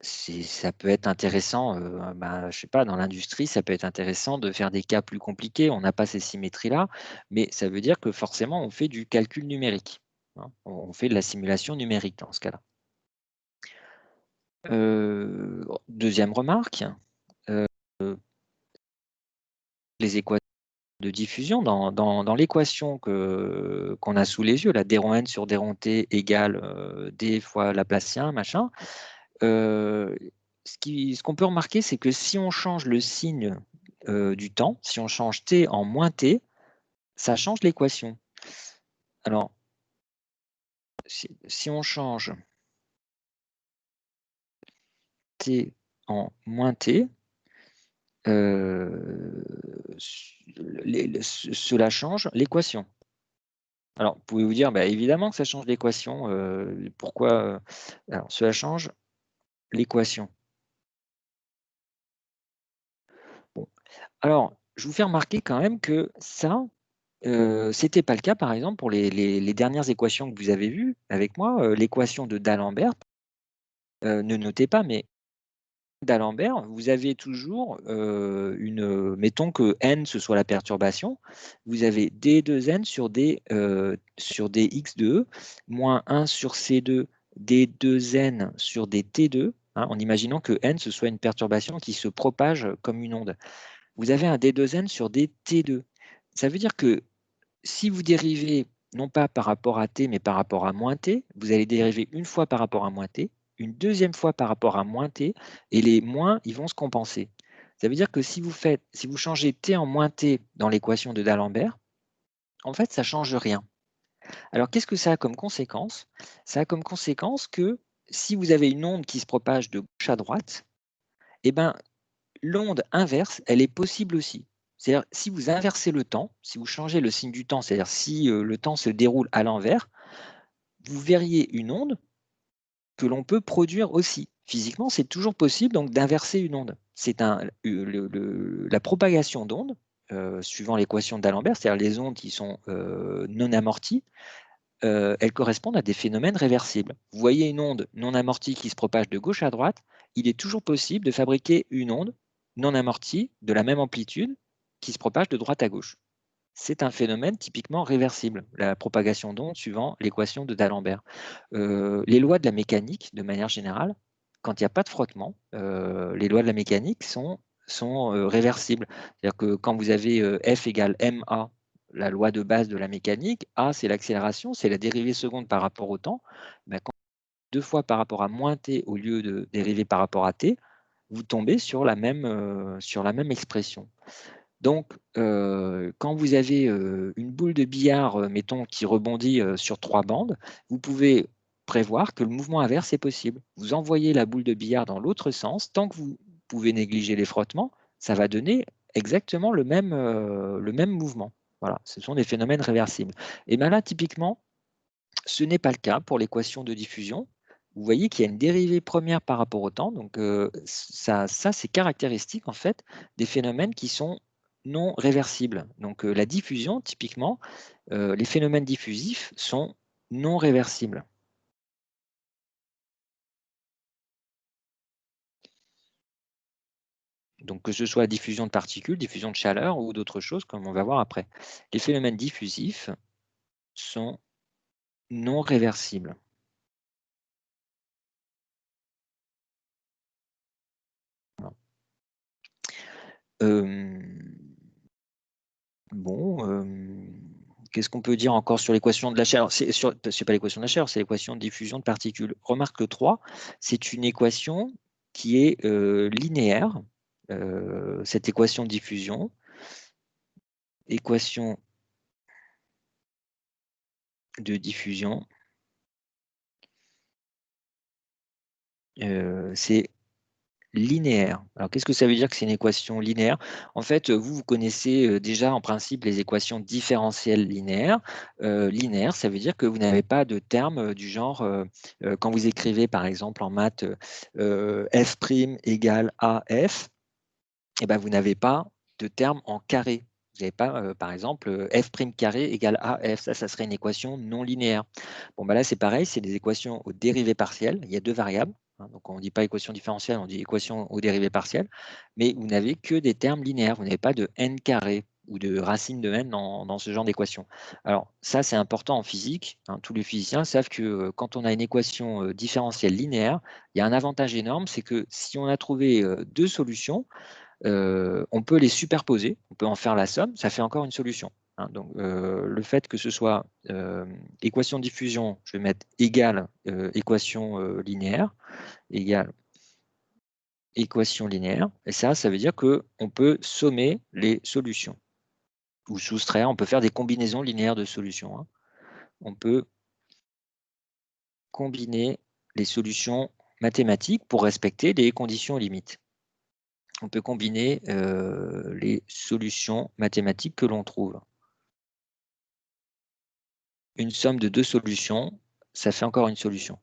ça peut être intéressant, je ne sais pas, dans l'industrie, ça peut être intéressant de faire des cas plus compliqués. On n'a pas ces symétries-là, mais ça veut dire que forcément, on fait du calcul numérique. Hein. On fait de la simulation numérique dans ce cas-là. Deuxième remarque, les équations de diffusion. Dans l'équation qu'on a sous les yeux, la d rond n sur d rond t égale d fois Laplacien, machin, ce qu'on peut remarquer, c'est que si on change le signe du temps, si on change t en moins t, ça change l'équation. Alors, si on change t en moins t, cela change l'équation. Alors, vous pouvez vous dire, évidemment que ça change l'équation. Pourquoi alors, cela change l'équation. Bon. Alors, je vous fais remarquer quand même que ça, c'était pas le cas, par exemple, pour les dernières équations que vous avez vues avec moi. L'équation de D'Alembert, ne notez pas, mais D'Alembert, vous avez toujours mettons que n ce soit la perturbation, vous avez d2n sur dx de e, moins 1 sur c2 d2n sur dt2, hein, en imaginant que n ce soit une perturbation qui se propage comme une onde. Vous avez un d2n sur dt2. Ça veut dire que si vous dérivez non pas par rapport à t, mais par rapport à moins t, vous allez dériver une fois par rapport à moins t, une deuxième fois par rapport à moins t, et les moins, ils vont se compenser. Ça veut dire que si vous changez t en moins t dans l'équation de D'Alembert, en fait, ça ne change rien. Alors, qu'est-ce que ça a comme conséquence? Ça a comme conséquence que si vous avez une onde qui se propage de gauche à droite, eh ben, l'onde inverse, elle est possible aussi. C'est-à-dire, si vous inversez le temps, si vous changez le signe du temps, c'est-à-dire si le temps se déroule à l'envers, vous verriez une onde que l'on peut produire aussi. Physiquement, c'est toujours possible donc d'inverser une onde. C'est la propagation d'ondes, suivant l'équation d'Alembert, c'est-à-dire les ondes qui sont non amorties, elles correspondent à des phénomènes réversibles. Vous voyez une onde non amortie qui se propage de gauche à droite, il est toujours possible de fabriquer une onde non amortie de la même amplitude qui se propage de droite à gauche. C'est un phénomène typiquement réversible, la propagation d'ondes suivant l'équation de D'Alembert. Les lois de la mécanique, de manière générale, quand il n'y a pas de frottement, les lois de la mécanique sont réversibles. C'est-à-dire que quand vous avez F égale ma, la loi de base de la mécanique, A c'est l'accélération, c'est la dérivée seconde par rapport au temps. Ben, quand deux fois par rapport à moins t au lieu de dériver par rapport à t, vous tombez sur la même expression. Donc, quand vous avez une boule de billard, mettons, qui rebondit sur 3 bandes, vous pouvez prévoir que le mouvement inverse est possible. Vous envoyez la boule de billard dans l'autre sens, tant que vous pouvez négliger les frottements, ça va donner exactement le même mouvement. Voilà, ce sont des phénomènes réversibles. Et bien là, typiquement, ce n'est pas le cas pour l'équation de diffusion. Vous voyez qu'il y a une dérivée première par rapport au temps. Donc, ça c'est caractéristique en fait des phénomènes qui sont non réversibles. Donc, la diffusion, typiquement, les phénomènes diffusifs sont non réversibles. Donc, que ce soit la diffusion de particules, diffusion de chaleur ou d'autres choses, comme on va voir après. Les phénomènes diffusifs sont non réversibles. Voilà. Bon, qu'est-ce qu'on peut dire encore sur l'équation de la chaleur? C'est pas l'équation de la chaleur, c'est l'équation de diffusion de particules. Remarque 3, c'est une équation qui est linéaire. Cette équation de diffusion, équation de diffusion, c'est linéaire. Alors, qu'est-ce que ça veut dire que c'est une équation linéaire? En fait, vous connaissez déjà en principe les équations différentielles linéaires. Linéaire, ça veut dire que vous n'avez pas de termes du genre, quand vous écrivez par exemple en maths f' égale AF, eh ben, vous n'avez pas de terme en carré. Vous n'avez pas, par exemple, f' carré égale AF. Ça serait une équation non linéaire. Bon, bah là, c'est pareil, c'est des équations aux dérivées partielles. Il y a deux variables. Donc, on ne dit pas équation différentielle, on dit équation aux dérivées partielles. Mais vous n'avez que des termes linéaires. Vous n'avez pas de n carré ou de racine de n dans ce genre d'équation. Alors, ça, c'est important en physique. Tous les physiciens savent que quand on a une équation différentielle linéaire, il y a un avantage énorme, c'est que si on a trouvé deux solutions, on peut les superposer, on peut en faire la somme, ça fait encore une solution. Donc, le fait que ce soit équation de diffusion, je vais mettre égale équation linéaire, égale équation linéaire, et ça veut dire qu'on peut sommer les solutions, ou soustraire, on peut faire des combinaisons linéaires de solutions. On peut combiner les solutions mathématiques pour respecter les conditions limites. On peut combiner les solutions mathématiques que l'on trouve. Une somme de deux solutions, ça fait encore une solution.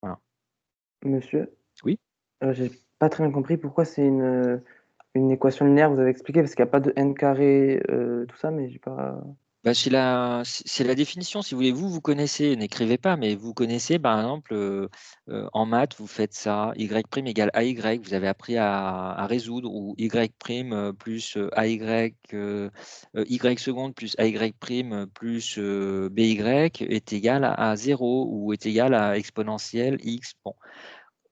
Voilà. Monsieur? Oui. J'ai pas très bien compris pourquoi c'est une équation linéaire. Vous avez expliqué parce qu'il n'y a pas de n carré, tout ça, mais j'ai pas. Bah, c'est la définition, si vous voulez. Vous connaissez, n'écrivez pas, mais vous connaissez, par exemple, en maths, vous faites ça, y' égale AY, vous avez appris à résoudre, ou y' plus AY, Y seconde plus AY plus BY est égal à 0, ou est égal à exponentielle X. Bon.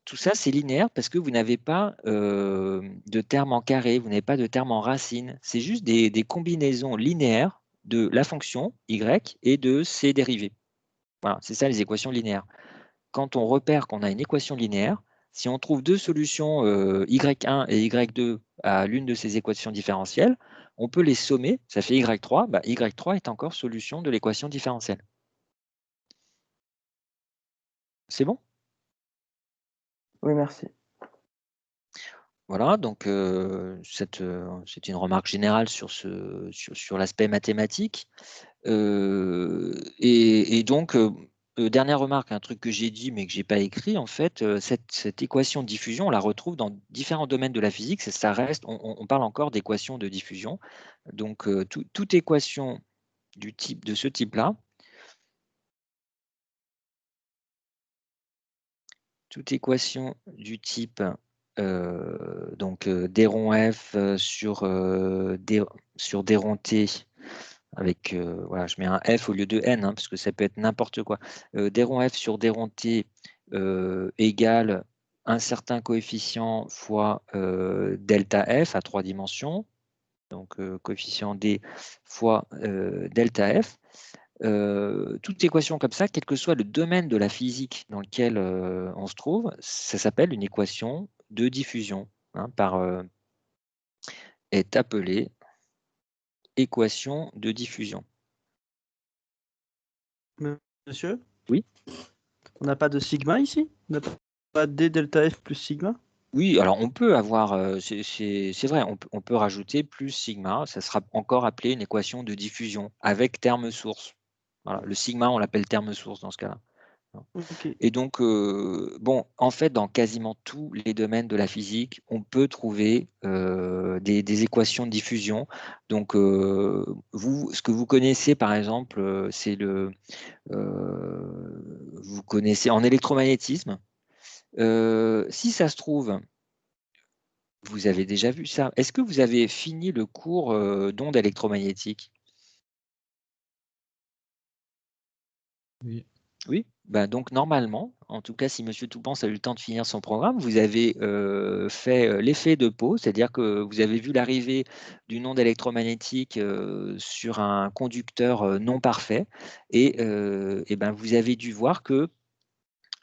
tout ça, c'est linéaire parce que vous n'avez pas de termes en carré, vous n'avez pas de termes en racine. C'est juste des combinaisons linéaires de la fonction y et de ses dérivés. Voilà, c'est ça les équations linéaires. Quand on repère qu'on a une équation linéaire, si on trouve deux solutions y1 et y2 à l'une de ces équations différentielles, on peut les sommer, ça fait y3, bah, y3 est encore solution de l'équation différentielle. C'est bon? Oui, merci. Voilà, donc c'est une remarque générale sur l'aspect mathématique. Et donc, dernière remarque, un truc que j'ai dit mais que j'ai pas écrit, en fait, cette équation de diffusion, on la retrouve dans différents domaines de la physique. Ça reste, on parle encore d'équation de diffusion. Donc, toute équation de ce type-là, toute équation du type donc d rond f sur d rond t avec, voilà, je mets un f au lieu de n, hein, parce que ça peut être n'importe quoi. D rond f sur d rond t égale un certain coefficient fois delta f à 3 dimensions, donc coefficient d fois delta f. Toute équation comme ça, quel que soit le domaine de la physique dans lequel on se trouve, ça s'appelle une équation de diffusion, hein, est appelée équation de diffusion. Monsieur? Oui. On n'a pas de sigma ici? On n'a pas d delta f plus sigma? Oui, alors on peut avoir, c'est vrai, on peut rajouter plus sigma, ça sera encore appelé une équation de diffusion avec terme source. Voilà, le sigma, on l'appelle terme source dans ce cas-là. Ok. Et donc, bon, en fait, dans quasiment tous les domaines de la physique, on peut trouver des équations de diffusion. Donc, ce que vous connaissez, par exemple, c'est vous connaissez en électromagnétisme. Si ça se trouve, vous avez déjà vu ça. Est-ce que vous avez fini le cours d'ondes électromagnétiques? Oui. Oui, bah donc normalement, en tout cas si Monsieur Toupens a eu le temps de finir son programme, vous avez fait l'effet de pause, c'est-à-dire que vous avez vu l'arrivée d'une onde électromagnétique sur un conducteur non parfait, et ben vous avez dû voir que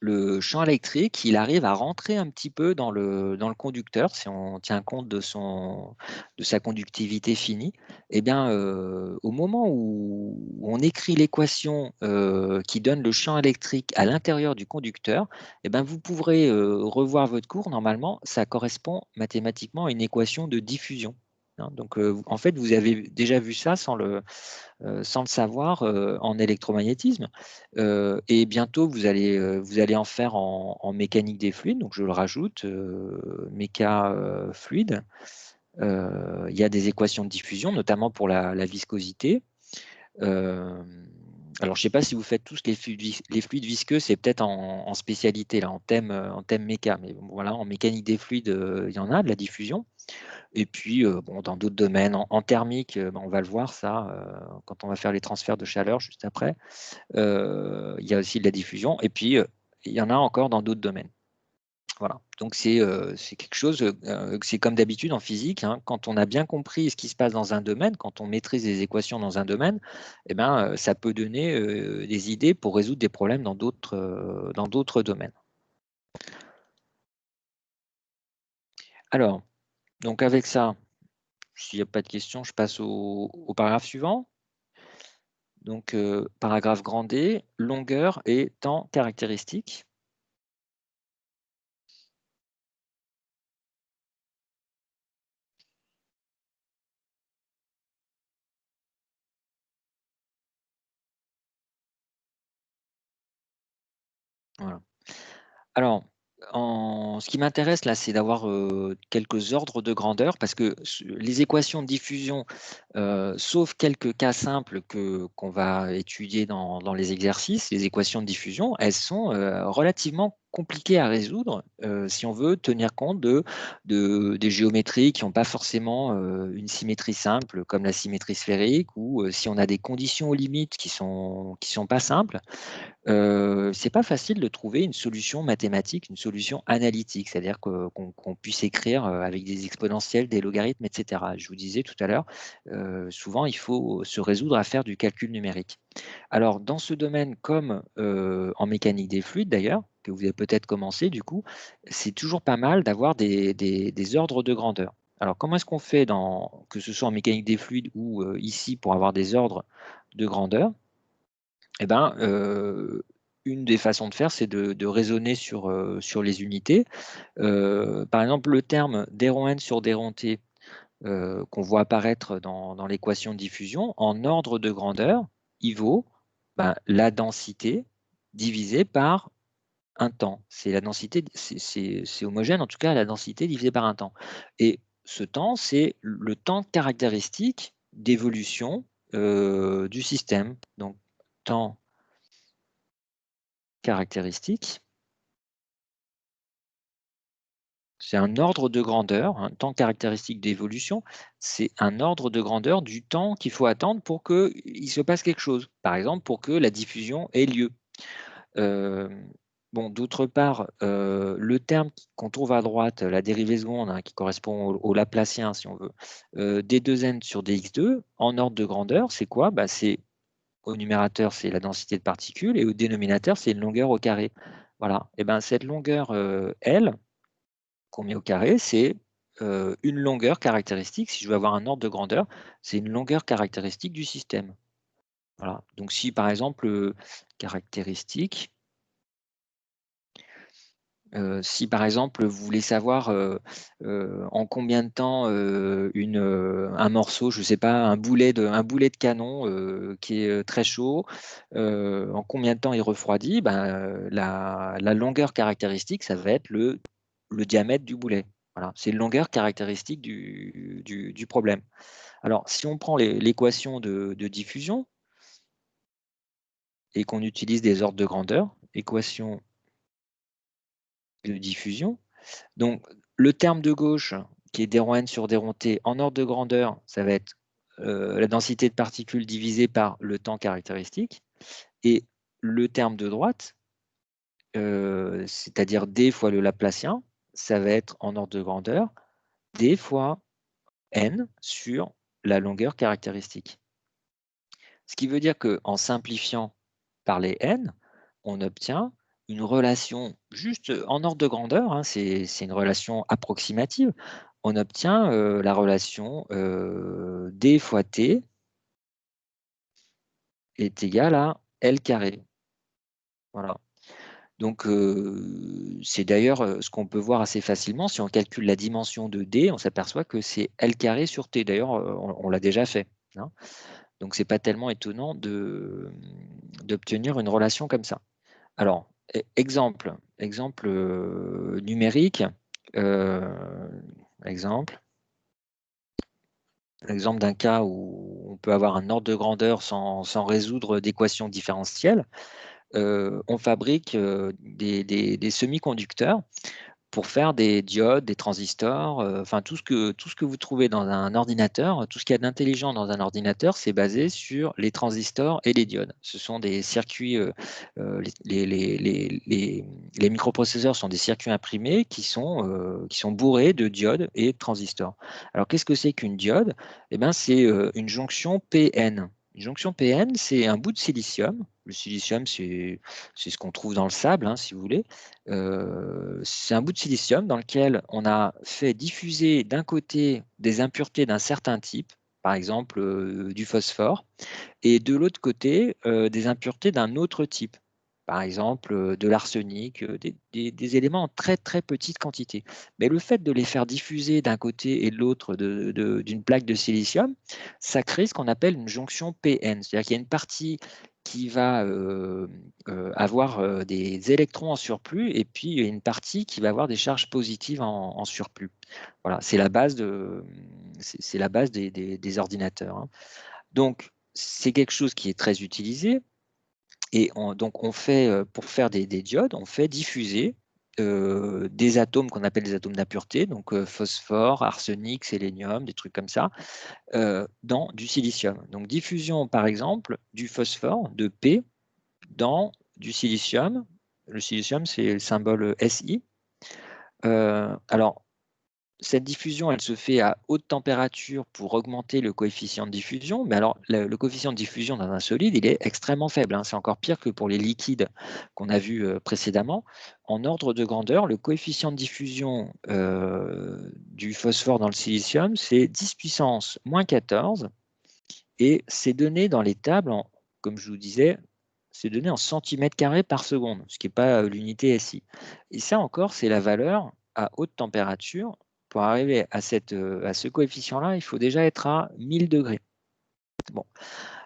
le champ électrique, il arrive à rentrer un petit peu dans le conducteur, si on tient compte de sa conductivité finie. Eh bien, au moment où on écrit l'équation qui donne le champ électrique à l'intérieur du conducteur, eh bien, vous pourrez revoir votre cours. Normalement, ça correspond mathématiquement à une équation de diffusion, hein. Donc, en fait, vous avez déjà vu ça sans le savoir en électromagnétisme. Et bientôt, vous allez en faire en mécanique des fluides. Donc, je le rajoute, méca fluide. Il y a des équations de diffusion, notamment pour la viscosité. Alors, je ne sais pas si vous faites tous les fluides visqueux, c'est peut-être en spécialité, là, en thème méca. Mais bon, voilà, en mécanique des fluides, il y en a de la diffusion. Et puis, bon, dans d'autres domaines, en thermique, ben, on va le voir ça quand on va faire les transferts de chaleur juste après. Il y a aussi de la diffusion. Et puis, il y en a encore dans d'autres domaines. Voilà. Donc, c'est quelque chose, c'est comme d'habitude en physique, hein, quand on a bien compris ce qui se passe dans un domaine, quand on maîtrise les équations dans un domaine, eh ben, ça peut donner des idées pour résoudre des problèmes dans d'autres domaines. Alors, donc avec ça, s'il n'y a pas de questions, je passe au paragraphe suivant. Donc, paragraphe grand D, longueur et temps caractéristique. Voilà. Alors, ce qui m'intéresse là, c'est d'avoir quelques ordres de grandeur parce que les équations de diffusion, sauf quelques cas simples qu'on va étudier dans les exercices, les équations de diffusion, elles sont relativement compliqué à résoudre si on veut tenir compte des géométries qui n'ont pas forcément une symétrie simple, comme la symétrie sphérique, ou si on a des conditions aux limites qui sont pas simples. C'est pas facile de trouver une solution mathématique, une solution analytique, c'est-à-dire qu'on puisse écrire avec des exponentielles, des logarithmes, etc. Je vous disais tout à l'heure, souvent il faut se résoudre à faire du calcul numérique. Alors dans ce domaine, comme en mécanique des fluides d'ailleurs, que vous avez peut-être commencé du coup, c'est toujours pas mal d'avoir des ordres de grandeur. Alors comment est-ce qu'on fait, que ce soit en mécanique des fluides ou ici, pour avoir des ordres de grandeur? Eh ben, une des façons de faire, c'est de raisonner sur les unités. Par exemple, le terme d-n sur d-t qu'on voit apparaître dans l'équation de diffusion, en ordre de grandeur, il vaut la densité divisée par un temps. C'est la densité, c'est homogène en tout cas à la densité divisée par un temps. Et ce temps, c'est le temps caractéristique d'évolution du système. Donc, temps caractéristique, c'est un ordre de grandeur, un temps caractéristique d'évolution, c'est un ordre de grandeur du temps qu'il faut attendre pour qu'il se passe quelque chose. Par exemple, pour que la diffusion ait lieu. Bon, d'autre part, le terme qu'on trouve à droite, la dérivée seconde, qui correspond au Laplacien, si on veut, d2n sur dx2, en ordre de grandeur, c'est quoi? C'est au numérateur, c'est la densité de particules, et au dénominateur, c'est une longueur au carré. Voilà. Et cette longueur L qu'on met au carré, c'est une longueur caractéristique. Si je veux avoir un ordre de grandeur, c'est une longueur caractéristique du système. Voilà. Donc si par exemple, caractéristique, si par exemple vous voulez savoir en combien de temps un morceau, je ne sais pas, un boulet de canon qui est très chaud, en combien de temps il refroidit, la longueur caractéristique, ça va être le diamètre du boulet. Voilà, c'est une longueur caractéristique du problème. Alors, si on prend l'équation de diffusion et qu'on utilise des ordres de grandeur, équation de diffusion, donc le terme de gauche, qui est d-n sur d-t, en ordre de grandeur, ça va être la densité de particules divisée par le temps caractéristique. Et le terme de droite, c'est-à-dire d fois le Laplacien, ça va être en ordre de grandeur d fois n sur la longueur caractéristique. Ce qui veut dire qu'en simplifiant par les n, on obtient une relation juste en ordre de grandeur, c'est une relation approximative. On obtient la relation d fois t est égal à L carré. Voilà. Donc, c'est d'ailleurs ce qu'on peut voir assez facilement. Si on calcule la dimension de D, on s'aperçoit que c'est L carré sur T. D'ailleurs, on l'a déjà fait. Donc, ce n'est pas tellement étonnant d'obtenir une relation comme ça. Alors, exemple numérique. Exemple d'un cas où on peut avoir un ordre de grandeur sans résoudre d'équations différentielles. On fabrique des semi-conducteurs pour faire des diodes, des transistors, enfin tout ce que vous trouvez dans un ordinateur, tout ce qu'il y a d'intelligent dans un ordinateur, c'est basé sur les transistors et les diodes. Ce sont des circuits, les microprocesseurs sont des circuits imprimés qui sont bourrés de diodes et de transistors. Alors qu'est-ce que c'est qu'une diode? C'est une jonction PN. Une jonction PN, c'est un bout de silicium. Le silicium, c'est ce qu'on trouve dans le sable, si vous voulez. C'est un bout de silicium dans lequel on a fait diffuser d'un côté des impuretés d'un certain type, par exemple du phosphore, et de l'autre côté des impuretés d'un autre type, par exemple de l'arsenic, des éléments en très très petite quantité. Mais le fait de les faire diffuser d'un côté et de l'autre d'une plaque de silicium, ça crée ce qu'on appelle une jonction PN, c'est-à-dire qu'il y a une partie qui va avoir des électrons en surplus, et puis il y a une partie qui va avoir des charges positives en surplus. Voilà, c'est la base des ordinateurs. Donc, c'est quelque chose qui est très utilisé. Et donc, on fait, pour faire des diodes, on fait diffuser des atomes qu'on appelle des atomes d'impureté, donc phosphore, arsenic, sélénium, des trucs comme ça, dans du silicium. Donc diffusion, par exemple, du phosphore, de P, dans du silicium. Le silicium, c'est le symbole Si. Alors, cette diffusion, elle se fait à haute température pour augmenter le coefficient de diffusion. Mais alors, le coefficient de diffusion dans un solide, il est extrêmement faible. Hein. C'est encore pire que pour les liquides qu'on a vus précédemment. En ordre de grandeur, le coefficient de diffusion du phosphore dans le silicium, c'est 10 puissance moins 14. Et c'est donné dans les tables, comme je vous disais, c'est donné en centimètres carrés par seconde, ce qui n'est pas l'unité SI. Et ça encore, c'est la valeur à haute température. Pour arriver à ce coefficient-là, il faut déjà être à 1000 degrés. Bon.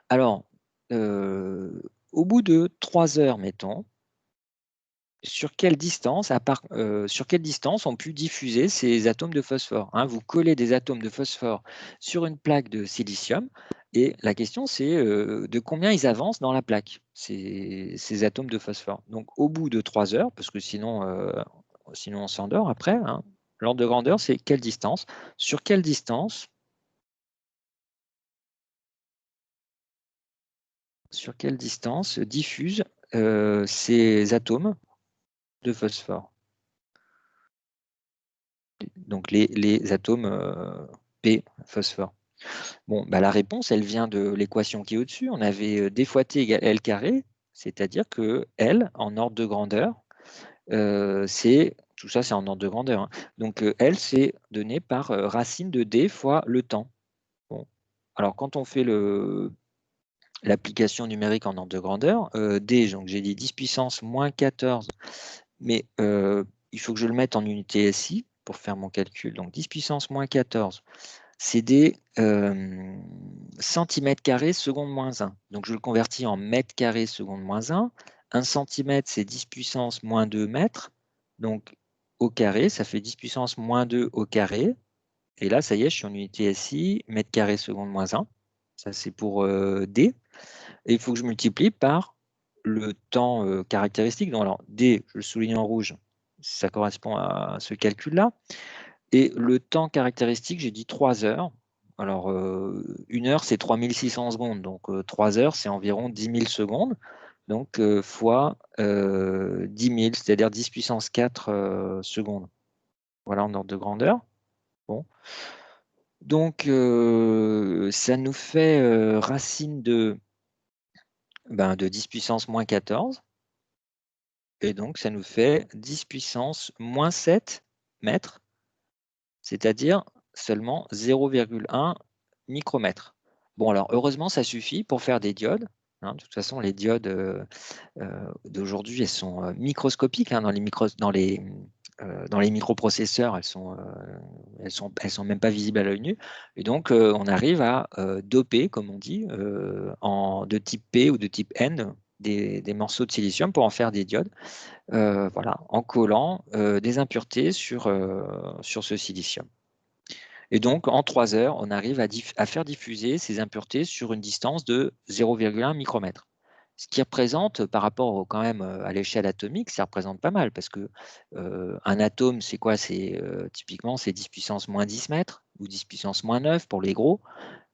Alors, au bout de 3 heures, mettons, sur quelle distance ont pu diffuser ces atomes de phosphore, hein? Vous collez des atomes de phosphore sur une plaque de silicium, et la question c'est de combien ils avancent dans la plaque, ces atomes de phosphore. Donc au bout de 3 heures, parce que sinon on s'endort après, hein, l'ordre de grandeur c'est quelle distance, sur quelle distance diffusent ces atomes de phosphore. Donc les atomes P, phosphore. Bon, bah la réponse, elle vient de l'équation qui est au-dessus. On avait d fois t égale L carré, c'est-à-dire que L, en ordre de grandeur, tout ça c'est en ordre de grandeur, hein. Donc L, c'est donné par racine de D fois le temps. Bon. Alors quand on fait l'application numérique en ordre de grandeur, D, donc j'ai dit 10 puissance moins 14, mais il faut que je le mette en unité SI pour faire mon calcul. Donc 10 puissance moins 14, c'est des centimètres carrés seconde moins 1. Donc je le convertis en mètres carrés seconde moins 1. 1 centimètre, c'est 10 puissance moins 2 mètres. Donc au carré, ça fait 10 puissance moins 2 au carré. Et là, ça y est, je suis en unité SI, mètres carrés seconde moins 1. Ça, c'est pour D. Et il faut que je multiplie par le temps caractéristique. Donc, alors, D, je le souligne en rouge, ça correspond à ce calcul-là. Et le temps caractéristique, j'ai dit 3 heures. Alors, 1 heure, c'est 3600 secondes. Donc, 3 heures, c'est environ 10 000 secondes. Donc, fois 10 000, c'est-à-dire 10 puissance 4 secondes. Voilà, en ordre de grandeur. Bon. Donc, ça nous fait racine de 10 puissance moins 14. Et donc, ça nous fait 10 puissance moins 7 mètres, c'est-à-dire seulement 0,1 micromètre. Bon, alors, heureusement, ça suffit pour faire des diodes. Hein. De toute façon, les diodes d'aujourd'hui, elles sont microscopiques. Hein, dans les microprocesseurs, elles sont même pas visibles à l'œil nu. Et donc, on arrive à doper, comme on dit, de type P ou de type N, des morceaux de silicium pour en faire des diodes, voilà, en collant des impuretés sur ce silicium. Et donc, en 3 heures, on arrive à faire diffuser ces impuretés sur une distance de 0,1 micromètre. Ce qui représente, par rapport quand même à l'échelle atomique, ça représente pas mal, parce que un atome, c'est quoi? Typiquement, c'est 10 puissance moins 10 mètres, ou 10 puissance moins 9 pour les gros.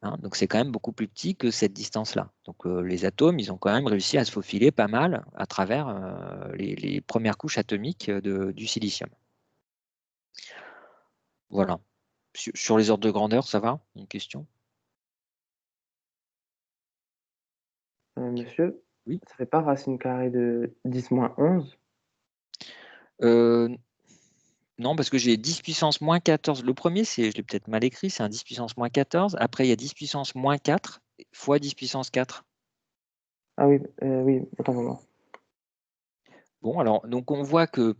Hein, donc c'est quand même beaucoup plus petit que cette distance-là. Donc les atomes, ils ont quand même réussi à se faufiler pas mal à travers les premières couches atomiques du silicium. Voilà. Sur les ordres de grandeur, ça va? Une question? Monsieur, Oui. ça fait pas racine carrée de 10 moins 11? Non, parce que j'ai 10 puissance moins 14. Le premier, je l'ai peut-être mal écrit, c'est un 10 puissance moins 14. Après, il y a 10 puissance moins 4 fois 10 puissance 4. Ah oui, oui, autant pour moi. Bon, alors, donc on voit que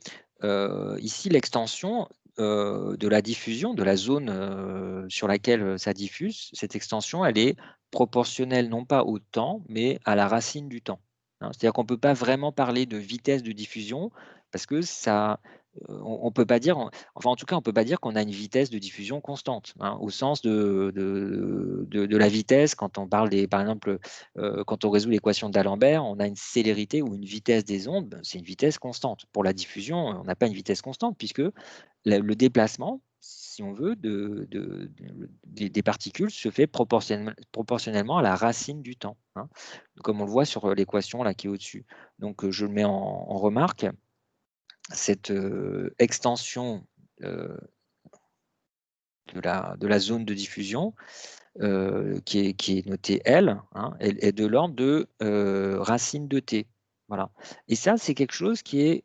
ici, l'extension de la diffusion, de la zone sur laquelle ça diffuse, cette extension, elle est proportionnelle non pas au temps, mais à la racine du temps. Hein. C'est-à-dire qu'on ne peut pas vraiment parler de vitesse de diffusion parce que ça on peut pas dire, enfin en tout cas, on peut pas dire qu'on a une vitesse de diffusion constante, hein, au sens de la vitesse. Quand on parle par exemple, quand on résout l'équation d'Alembert, on a une célérité ou une vitesse des ondes, c'est une vitesse constante. Pour la diffusion, on n'a pas une vitesse constante puisque le déplacement, si on veut, des particules se fait proportionnellement à la racine du temps, hein, comme on le voit sur l'équation là qui est au-dessus. Donc je le mets en remarque. Cette extension de la zone de diffusion qui est notée L, hein, est de l'ordre de racine de t. Voilà. Et ça, c'est quelque chose qui est,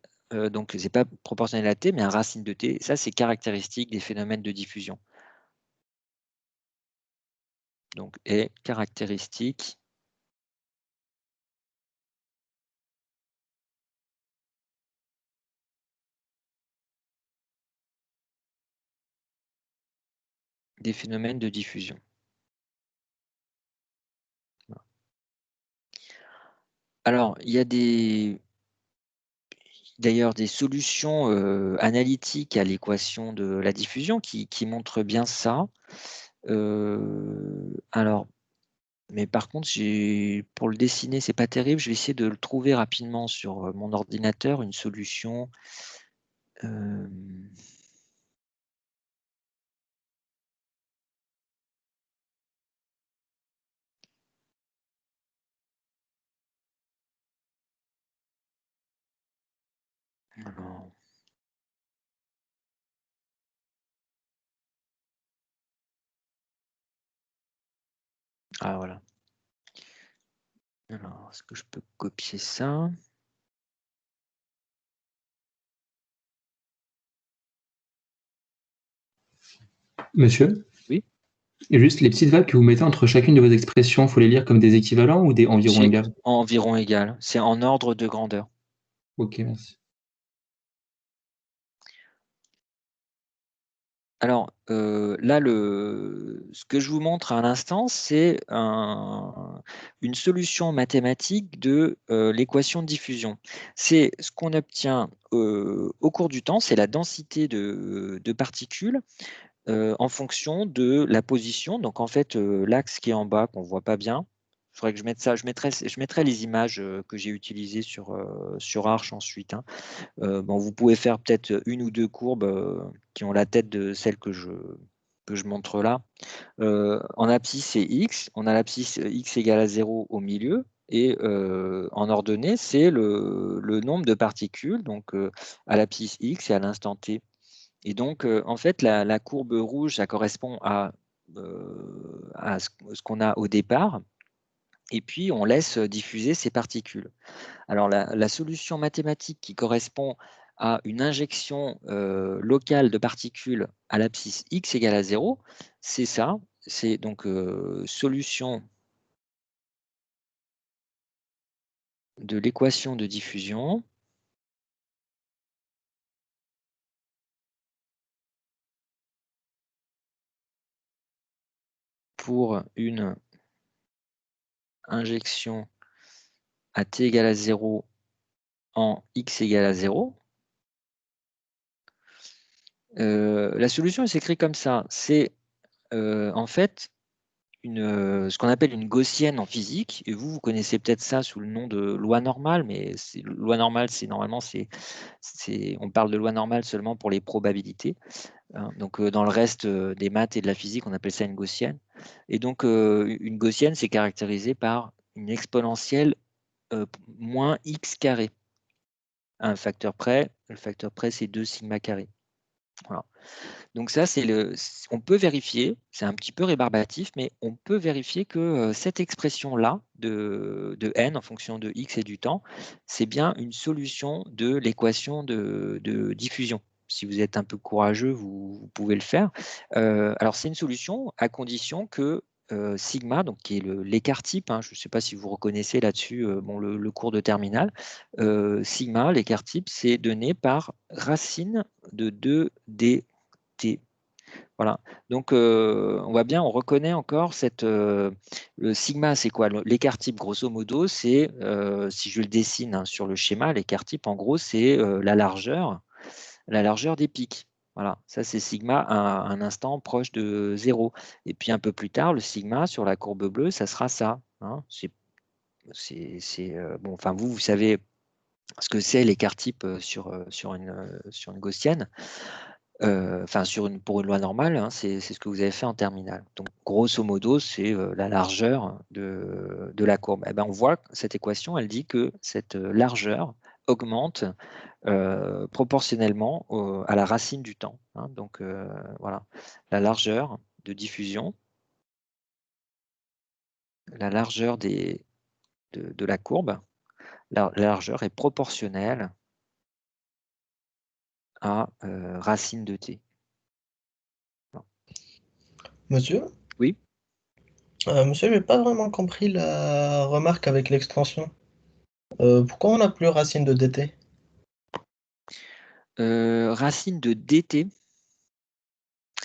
donc c'est pas proportionnel à t, mais un racine de t. Ça, c'est caractéristique des phénomènes de diffusion. Donc, est caractéristique des phénomènes de diffusion. Voilà. Alors, il y a d'ailleurs des solutions analytiques à l'équation de la diffusion qui montrent bien ça. Alors, mais par contre, pour le dessiner, c'est pas terrible. Je vais essayer de le trouver rapidement sur mon ordinateur, une solution. Alors, ah voilà. Alors, est-ce que je peux copier ça? Monsieur? Oui. Et juste les petites vagues que vous mettez entre chacune de vos expressions, il faut les lire comme des équivalents ou des environ égales? Environ égal. C'est en ordre de grandeur. Ok, merci. Alors, là, ce que je vous montre à l'instant, c'est une solution mathématique de l'équation de diffusion. C'est ce qu'on obtient au cours du temps, c'est la densité de particules en fonction de la position. Donc, en fait, l'axe qui est en bas, qu'on ne voit pas bien, il faudrait que je mette ça. Je mettrai les images que j'ai utilisées sur Arch ensuite, hein. Bon, vous pouvez faire peut-être une ou deux courbes qui ont la tête de celle que je montre là. En abscisse, c'est x. On a l'abscisse x égale à 0 au milieu. Et en ordonnée, c'est le nombre de particules donc, à l'abscisse x et à l'instant t. Et donc, en fait, la courbe rouge, ça correspond à ce qu'on a au départ. Et puis, on laisse diffuser ces particules. Alors, la solution mathématique qui correspond à une injection locale de particules à l'abscisse x égale à 0, c'est ça. C'est donc solution de l'équation de diffusion pour une injection à t égale à 0 en x égale à 0. La solution s'écrit comme ça. C'est en fait ce qu'on appelle une gaussienne en physique. Et vous connaissez peut-être ça sous le nom de loi normale, mais loi normale, normalement, on parle de loi normale seulement pour les probabilités. Hein. Donc, dans le reste des maths et de la physique, on appelle ça une gaussienne. Et donc, une gaussienne, c'est caractérisé par une exponentielle moins x carré. À un facteur près, le facteur près, c'est 2 sigma carré. Voilà. Donc ça, on peut vérifier, c'est un petit peu rébarbatif, mais on peut vérifier que cette expression-là de n en fonction de x et du temps, c'est bien une solution de l'équation de diffusion. Si vous êtes un peu courageux, vous pouvez le faire. Alors c'est une solution à condition que sigma, donc qui est l'écart type, hein, je ne sais pas si vous reconnaissez là-dessus le cours de terminale, sigma, l'écart type, c'est donné par racine de 2d. Voilà. Donc, on voit bien, on reconnaît encore le sigma, c'est quoi? L'écart type, grosso modo, c'est, si je le dessine hein, sur le schéma, l'écart type, en gros, c'est la largeur la largeur des pics. Voilà, ça c'est sigma à un instant proche de 0. Et puis un peu plus tard, le sigma sur la courbe bleue, ça sera ça. Hein. Bon, enfin, vous savez ce que c'est l'écart type sur une gaussienne. Enfin, pour une loi normale, hein, c'est ce que vous avez fait en terminale. Donc, grosso modo, c'est la largeur de la courbe. Eh ben, on voit que cette équation, elle dit que cette largeur augmente proportionnellement à la racine du temps. Hein. Donc, voilà, la largeur de diffusion, la largeur de la courbe, la largeur est proportionnelle à racine de t. Monsieur? Oui. Monsieur, j'ai pas vraiment compris la remarque avec l'extension. Pourquoi on n'a plus racine de dt? Racine de dt.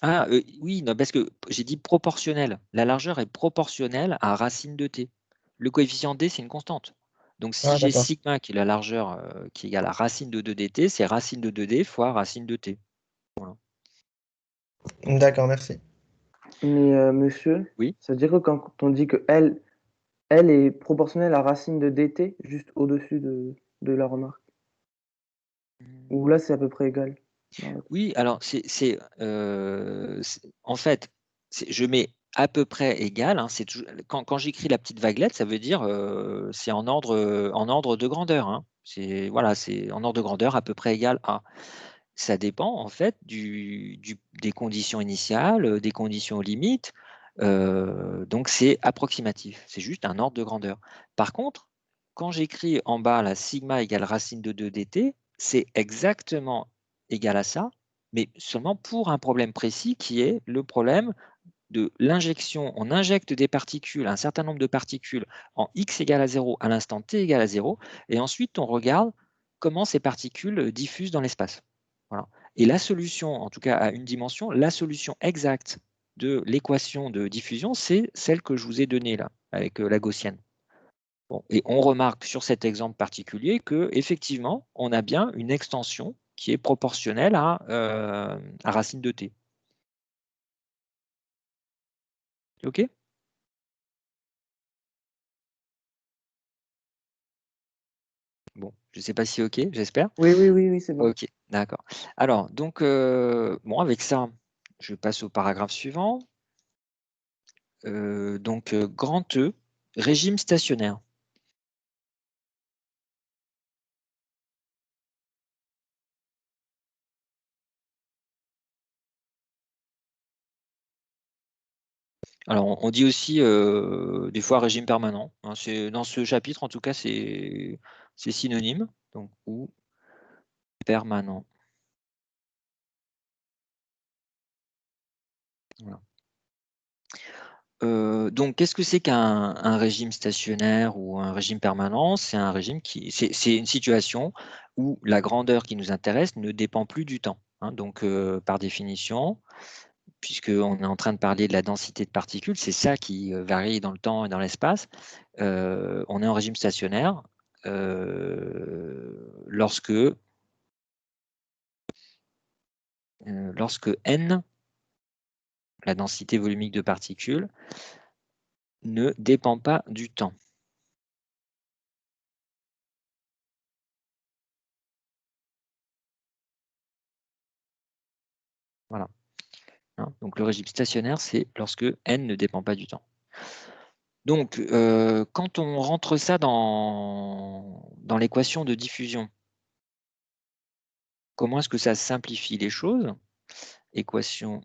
Ah oui, non, parce que j'ai dit proportionnel. La largeur est proportionnelle à racine de t. Le coefficient d, c'est une constante. Donc si Ah, j'ai d'accord. sigma qui est la largeur qui est égale à racine de 2 dt, c'est racine de 2d fois racine de t. Voilà. D'accord, merci. Mais monsieur, Oui. ça veut dire que quand on dit que L est proportionnelle à racine de dt, juste au-dessus de la remarque. Ou là, c'est à peu près égal. Oui, alors en fait, je mets à peu près égal. Hein, quand j'écris la petite vaguelette, ça veut dire c'est en ordre de grandeur. Hein. Voilà, c'est en ordre de grandeur à peu près égal à. Ça dépend en fait des conditions initiales, des conditions limites. Donc c'est approximatif. C'est juste un ordre de grandeur. Par contre, quand j'écris en bas la sigma égale racine de 2 dt, c'est exactement égal à ça, mais seulement pour un problème précis qui est le problème de l'injection. On injecte des particules, un certain nombre de particules en x égale à 0 à l'instant t égale à 0, et ensuite on regarde comment ces particules diffusent dans l'espace. Voilà. Et la solution, en tout cas à une dimension, la solution exacte de l'équation de diffusion, c'est celle que je vous ai donnée là, avec la gaussienne. Bon, et on remarque sur cet exemple particulier que effectivement, on a bien une extension qui est proportionnelle à racine de t. OK? Bon, je ne sais pas si OK, j'espère. Oui, c'est bon. OK, d'accord. Alors, donc, bon, avec ça, je passe au paragraphe suivant. Donc, grand E, régime stationnaire. Alors, on dit aussi des fois régime permanent. Hein, dans ce chapitre, en tout cas, c'est synonyme. Donc, ou permanent. Voilà. Donc, qu'est-ce que c'est qu'un régime stationnaire ou un régime permanent? C'est un régime c'est une situation où la grandeur qui nous intéresse ne dépend plus du temps. Hein. Donc, par définition, puisqu'on est en train de parler de la densité de particules, c'est ça qui varie dans le temps et dans l'espace. On est en régime stationnaire lorsque n, la densité volumique de particules, ne dépend pas du temps. Voilà. Hein, donc le régime stationnaire, c'est lorsque n ne dépend pas du temps. Donc, quand on rentre ça dans l'équation de diffusion, comment est-ce que ça simplifie les choses? Équation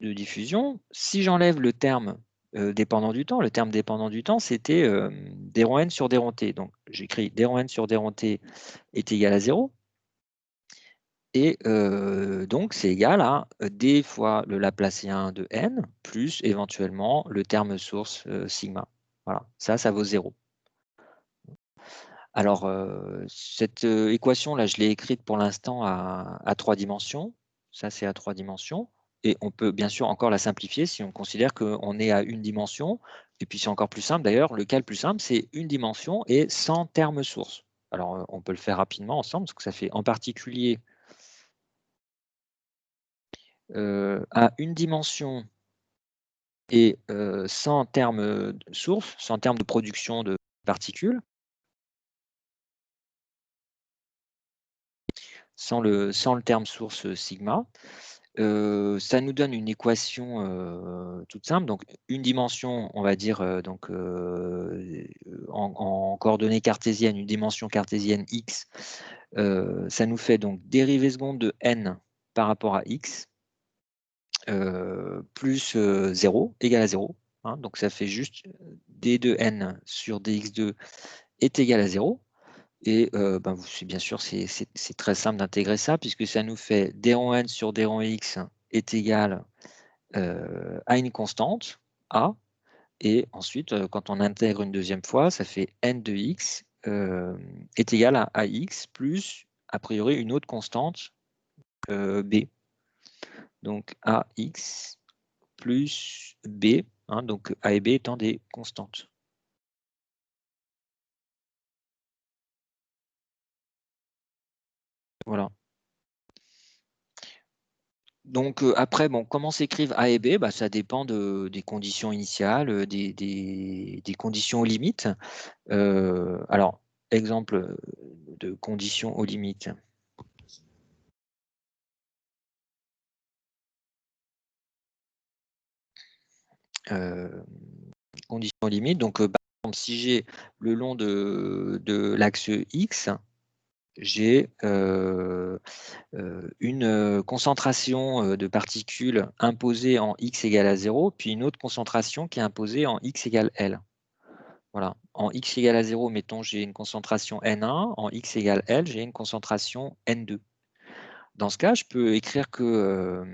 de diffusion. Si j'enlève le terme dépendant du temps, le terme dépendant du temps, c'était d rho n sur d rho t. Donc, j'écris d rho n sur d rho t est égal à 0. Et donc, c'est égal à d fois le Laplacien de n, plus éventuellement le terme source sigma. Voilà, ça vaut 0. Alors, cette équation-là, je l'ai écrite pour l'instant à 3 dimensions. Ça, c'est à 3 dimensions. Et on peut bien sûr encore la simplifier si on considère qu'on est à une dimension. Et puis, c'est encore plus simple. D'ailleurs, le cas le plus simple, c'est une dimension et sans terme source. Alors, on peut le faire rapidement ensemble, parce que ça fait en particulier à une dimension et sans terme source, sans terme de production de particules, sans le terme source sigma. Ça nous donne une équation toute simple. Donc, une dimension, on va dire donc, en coordonnées cartésiennes, une dimension cartésienne x, ça nous fait donc dérivée seconde de n par rapport à x, plus 0 égale à 0. Hein, donc, ça fait juste d de n sur dx2 est égal à 0. Et bien sûr, c'est très simple d'intégrer ça, puisque ça nous fait d rond n sur d rond x est égal à une constante, a. Et ensuite, quand on intègre une deuxième fois, ça fait n de x est égal à ax plus, a priori, une autre constante, b. Donc ax plus b, hein, donc a et b étant des constantes. Voilà. Donc après, bon, comment s'écrivent A et B? Bah, ça dépend des conditions initiales, des conditions aux limites. Alors, exemple de conditions aux limites. Conditions aux limites. Donc, par exemple, si j'ai le long de l'axe X, j'ai une concentration de particules imposée en x égale à 0, puis une autre concentration qui est imposée en x égale L. Voilà. En x égale à 0, mettons, j'ai une concentration N1. En x égale L, j'ai une concentration N2. Dans ce cas, je peux écrire que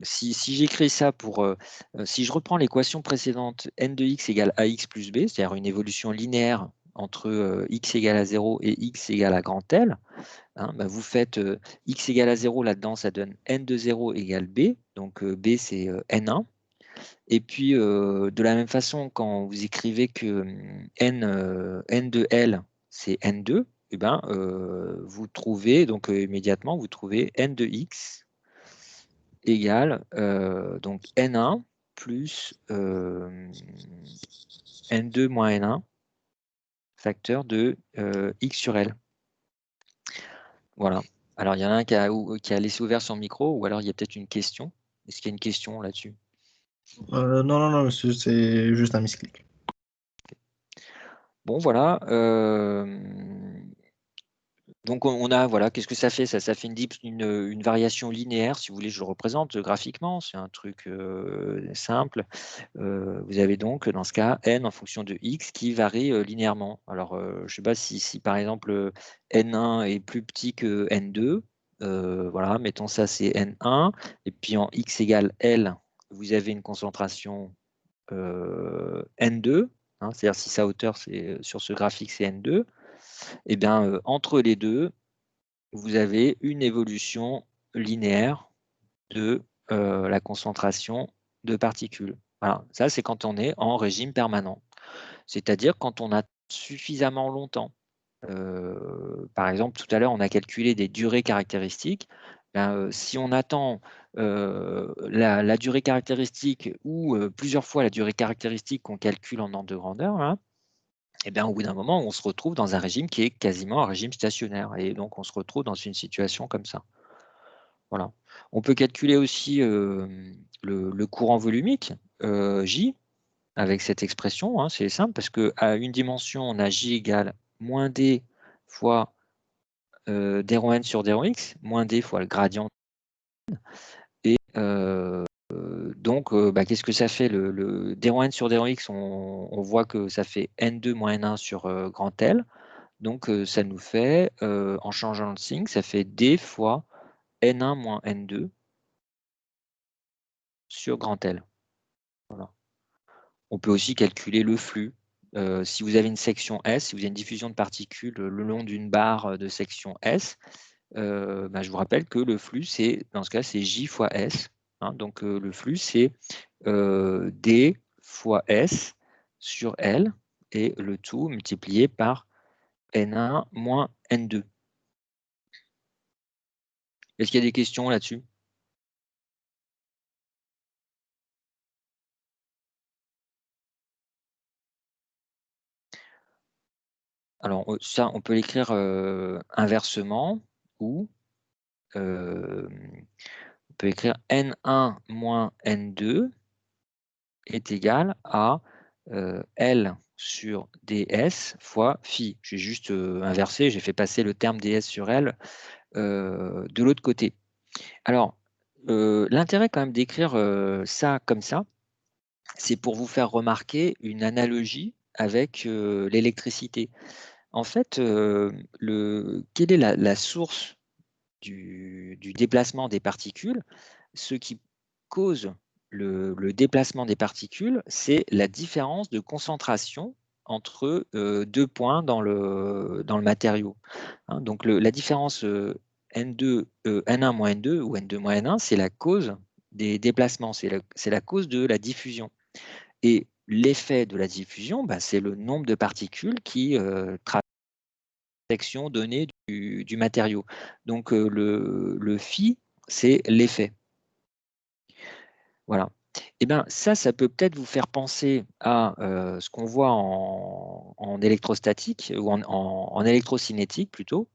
si j'écris ça si je reprends l'équation précédente, n de x égale ax plus b, c'est-à-dire une évolution linéaire entre x égale à 0 et x égale à grand L, hein, vous faites x égale à 0 là-dedans, ça donne n de 0 égale b, donc b c'est n1. Et puis, de la même façon, quand vous écrivez que n de L, c'est n2, eh ben, vous trouvez, donc immédiatement, vous trouvez n de x égale donc n1 plus n2 moins n1, facteur de x sur L. Voilà. Alors, il y en a un qui a laissé ouvert son micro, ou alors il y a peut-être une question. Est-ce qu'il y a une question là-dessus? Non, monsieur, c'est juste un misclic. Bon, voilà. Donc, on a, voilà, qu'est-ce que ça fait? Ça fait une variation linéaire, si vous voulez, je le représente graphiquement. C'est un truc simple. Vous avez donc, dans ce cas, n en fonction de x qui varie linéairement. Alors, je ne sais pas si, par exemple, n1 est plus petit que n2. Voilà, mettons ça, c'est n1. Et puis, en x égale L, vous avez une concentration n2. Hein, c'est-à-dire si sa hauteur, sur ce graphique, c'est n2. Eh bien, entre les deux, vous avez une évolution linéaire de la concentration de particules. Voilà, ça c'est quand on est en régime permanent, c'est-à-dire quand on a suffisamment longtemps. Par exemple, tout à l'heure, on a calculé des durées caractéristiques. Si on attend la durée caractéristique ou plusieurs fois la durée caractéristique qu'on calcule en ordre de grandeur, hein, et bien, au bout d'un moment, on se retrouve dans un régime qui est quasiment un régime stationnaire. Et donc, on se retrouve dans une situation comme ça. Voilà. On peut calculer aussi le courant volumique, J, avec cette expression. Hein, c'est simple, parce qu'à une dimension, on a J égale moins D fois d rho n sur d rho x, moins D fois le gradient. Et donc, qu'est-ce que ça fait le d rho n sur d rho x, on voit que ça fait n2 moins n1 sur grand L. Donc, ça nous fait, en changeant le signe, ça fait D fois N1 moins N2 sur grand L. Voilà. On peut aussi calculer le flux. Si vous avez une section S, si vous avez une diffusion de particules le long d'une barre de section S, je vous rappelle que le flux, dans ce cas, c'est J fois S. Hein, donc, le flux, c'est D fois S sur L, et le tout multiplié par N1 moins N2. Est-ce qu'il y a des questions là-dessus? Alors, ça, on peut l'écrire inversement, ou on peut écrire N1 moins N2 est égal à L sur ds fois phi. J'ai juste inversé, j'ai fait passer le terme ds sur L de l'autre côté. Alors, l'intérêt quand même d'écrire ça comme ça, c'est pour vous faire remarquer une analogie avec l'électricité. En fait, quelle est la source du déplacement des particules? Ce qui cause le déplacement des particules, c'est la différence de concentration entre deux points dans le matériau. Hein. Donc la différence N1 moins N2 ou N2 moins N1, c'est la cause des déplacements, c'est la cause de la diffusion. Et l'effet de la diffusion, c'est le nombre de particules qui traversent la section donnée du matériau. Donc le phi, c'est l'effet. Voilà. Et bien ça peut peut-être vous faire penser à ce qu'on voit en électrostatique ou en électrocinétique plutôt.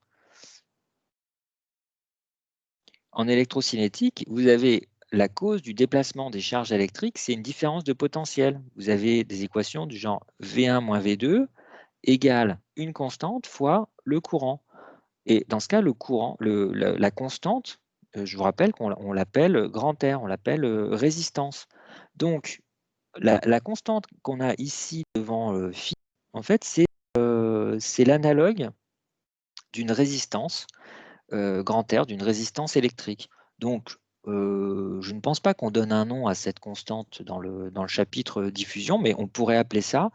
En électrocinétique, vous avez la cause du déplacement des charges électriques, c'est une différence de potentiel. Vous avez des équations du genre V1 moins V2 égale une constante fois le courant. Et dans ce cas, le courant, la constante, je vous rappelle qu'on l'appelle grand R, on l'appelle résistance. Donc, la constante qu'on a ici devant phi, en fait, c'est l'analogue d'une résistance grand R, d'une résistance électrique. Donc, je ne pense pas qu'on donne un nom à cette constante dans le chapitre diffusion, mais on pourrait appeler ça,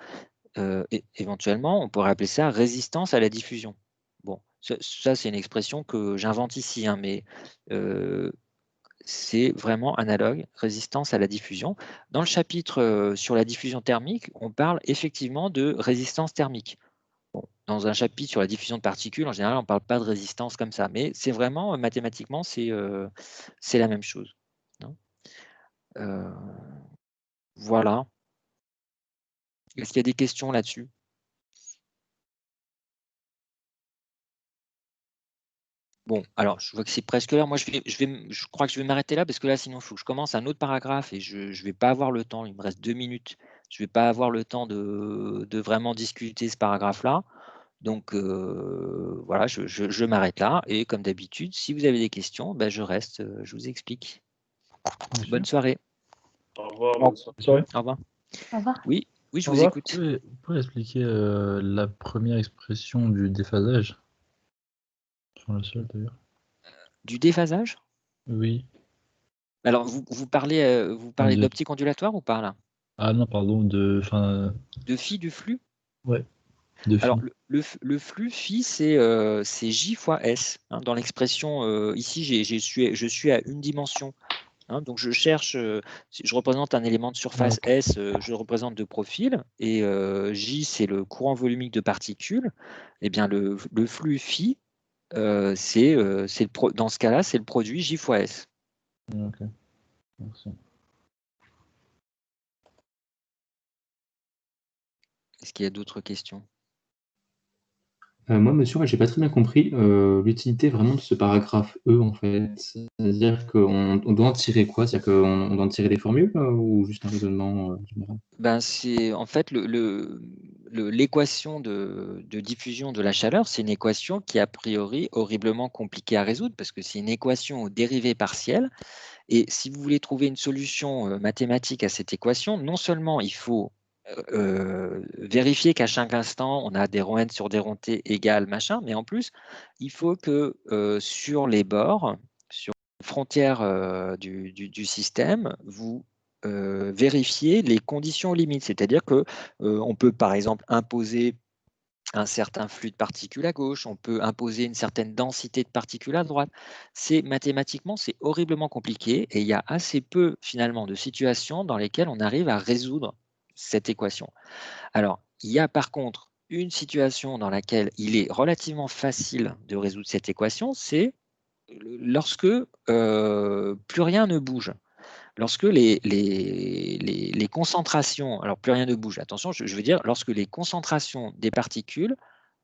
éventuellement, on pourrait appeler ça résistance à la diffusion. Bon, ça c'est une expression que j'invente ici, hein, mais c'est vraiment analogue, résistance à la diffusion. Dans le chapitre sur la diffusion thermique, on parle effectivement de résistance thermique. Bon, dans un chapitre sur la diffusion de particules, en général, on ne parle pas de résistance comme ça, mais c'est vraiment, mathématiquement, c'est la même chose. Hein. Voilà. Est-ce qu'il y a des questions là-dessus? Bon, alors, je vois que c'est presque l'heure. Moi, je crois que je vais m'arrêter là parce que là, sinon, il faut que je commence un autre paragraphe et je ne vais pas avoir le temps. Il me reste 2 minutes. Je ne vais pas avoir le temps de vraiment discuter ce paragraphe-là. Donc, voilà, je m'arrête là. Et comme d'habitude, si vous avez des questions, je reste, je vous explique. Bonne soirée. Au revoir, bonne soirée. Au revoir. Au revoir. Oui, je Au vous revoir. écoute. Vous pouvez expliquer la première expression du déphasage? Sur la seule d'ailleurs. Du déphasage? Oui. Alors, vous parlez de l'optique ondulatoire ou pas là? Ah non, pardon, De phi du flux? Ouais, de phi. Alors, le flux phi, c'est J fois S. Hein. Dans l'expression, ici, je suis à une dimension. Hein. Donc, je cherche, je représente un élément de surface S, je représente deux profils, et J, c'est le courant volumique de particules. Eh bien, le flux phi, dans ce cas-là, c'est le produit J fois S. Ok, merci. Est-ce qu'il y a d'autres questions? Moi, monsieur, j'ai pas très bien compris l'utilité vraiment de ce paragraphe E, en fait. C'est-à-dire qu'on doit en tirer quoi? C'est-à-dire qu'on doit en tirer des formules ou juste un raisonnement général? C'est en fait l'équation de diffusion de la chaleur, c'est une équation qui est a priori horriblement compliquée à résoudre parce que c'est une équation aux dérivées partielles. Et si vous voulez trouver une solution mathématique à cette équation, non seulement il faut vérifier qu'à chaque instant, on a des ρ n sur des ρ t égale machin, mais en plus, il faut que sur les bords, sur les frontières du système, vous vérifiez les conditions limites. C'est-à-dire que on peut, par exemple, imposer un certain flux de particules à gauche, on peut imposer une certaine densité de particules à droite. Mathématiquement, c'est horriblement compliqué et il y a assez peu finalement de situations dans lesquelles on arrive à résoudre cette équation. Alors, il y a par contre une situation dans laquelle il est relativement facile de résoudre cette équation, c'est lorsque plus rien ne bouge. Lorsque les concentrations, alors plus rien ne bouge, attention, je veux dire, lorsque les concentrations des particules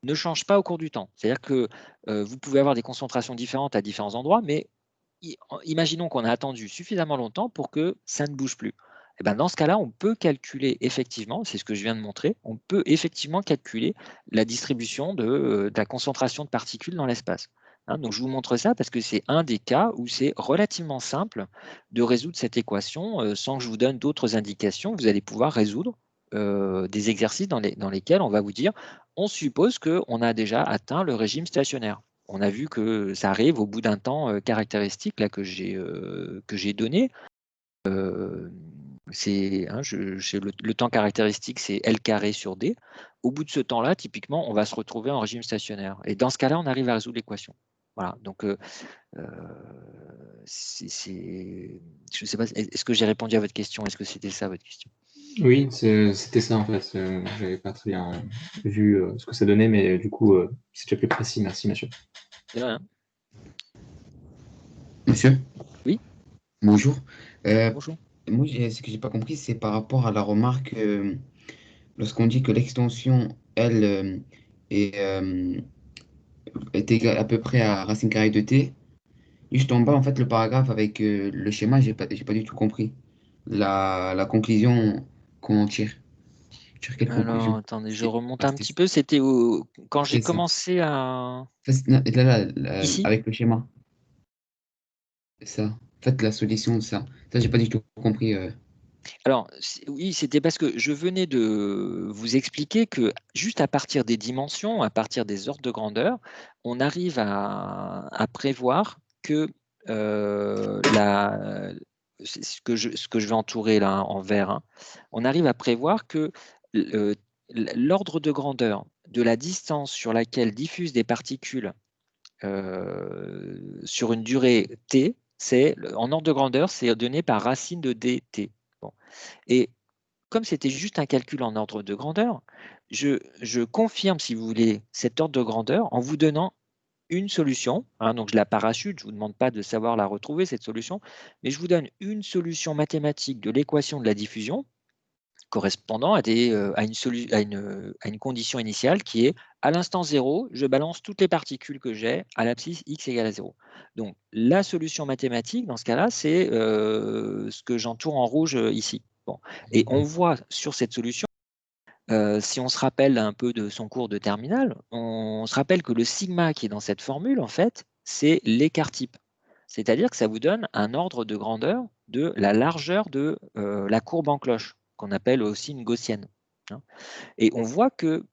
ne changent pas au cours du temps. C'est-à-dire que vous pouvez avoir des concentrations différentes à différents endroits, mais imaginons qu'on a attendu suffisamment longtemps pour que ça ne bouge plus. Et ben dans ce cas-là, on peut calculer effectivement, c'est ce que je viens de montrer, on peut effectivement calculer la distribution de la concentration de particules dans l'espace. Hein, donc je vous montre ça parce que c'est un des cas où c'est relativement simple de résoudre cette équation sans que je vous donne d'autres indications. Vous allez pouvoir résoudre des exercices dans lesquels on va vous dire on suppose qu'on a déjà atteint le régime stationnaire. On a vu que ça arrive au bout d'un temps caractéristique là, que j'ai donné. Le temps caractéristique, c'est L carré sur D. Au bout de ce temps-là, typiquement, on va se retrouver en régime stationnaire. Et dans ce cas-là, on arrive à résoudre l'équation. Voilà, donc je ne sais pas, est-ce que j'ai répondu à votre question? Est-ce que c'était ça votre question? Oui, c'était ça en fait. J'avais pas très bien vu ce que ça donnait, mais du coup, c'est déjà plus précis. Merci, monsieur. De rien. Monsieur? Oui. Bonjour. Bonjour. Moi, ce que j'ai pas compris, c'est par rapport à la remarque lorsqu'on dit que l'extension, elle, est égale à peu près à racine carrée de t. Juste en bas, en fait, le paragraphe avec le schéma, j'ai pas du tout compris. La conclusion qu'on en tire. Tire quelle Alors, conclusion? attendez, je C'est- remonte ah, un petit peu. C'était quand j'ai c'était ça. commencé à... Non, là, Ici? avec le schéma. Ça. En fait, la solution, ça. Ça, j'ai pas du tout compris. Alors, oui, c'était parce que je venais de vous expliquer que juste à partir des dimensions, à partir des ordres de grandeur, on arrive à prévoir que ce que je vais entourer là en vert, hein, on arrive à prévoir que euh, l'ordre de grandeur de la distance sur laquelle diffusent des particules sur une durée t, en ordre de grandeur, c'est donné par racine de dt. Bon. Et comme c'était juste un calcul en ordre de grandeur, je confirme, si vous voulez, cet ordre de grandeur en vous donnant une solution. Hein, donc je la parachute, je ne vous demande pas de savoir la retrouver, cette solution, mais je vous donne une solution mathématique de l'équation de la diffusion correspondant à une condition initiale qui est à l'instant 0, je balance toutes les particules que j'ai à l'abscisse x égale à 0. Donc la solution mathématique, dans ce cas-là, c'est ce que j'entoure en rouge ici. Bon. Et on voit sur cette solution, si on se rappelle un peu de son cours de terminale, on se rappelle que le sigma qui est dans cette formule, en fait, c'est l'écart type. C'est-à-dire que ça vous donne un ordre de grandeur de la largeur de la courbe en cloche, qu'on appelle aussi une gaussienne. Hein. Et on voit que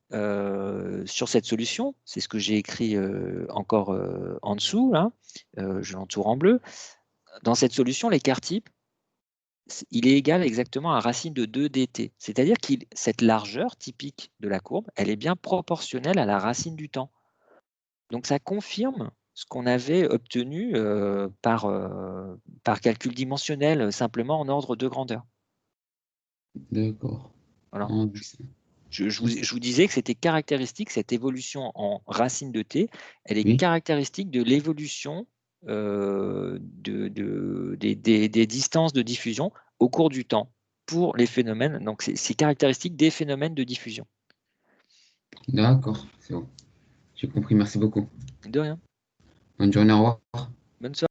sur cette solution, c'est ce que j'ai écrit encore en dessous, là, je l'entoure en bleu, dans cette solution, l'écart type, il est égal exactement à racine de 2 dt. C'est-à-dire que cette largeur typique de la courbe, elle est bien proportionnelle à la racine du temps. Donc ça confirme ce qu'on avait obtenu par calcul dimensionnel, simplement en ordre de grandeur. D'accord. Voilà. Ah, Je vous disais que c'était caractéristique, cette évolution en racine de t, elle est oui. caractéristique de l'évolution des distances de diffusion au cours du temps pour les phénomènes. Donc, c'est caractéristique des phénomènes de diffusion. D'accord, c'est bon. J'ai compris, merci beaucoup. De rien. Bonne journée, au revoir. Bonne soirée.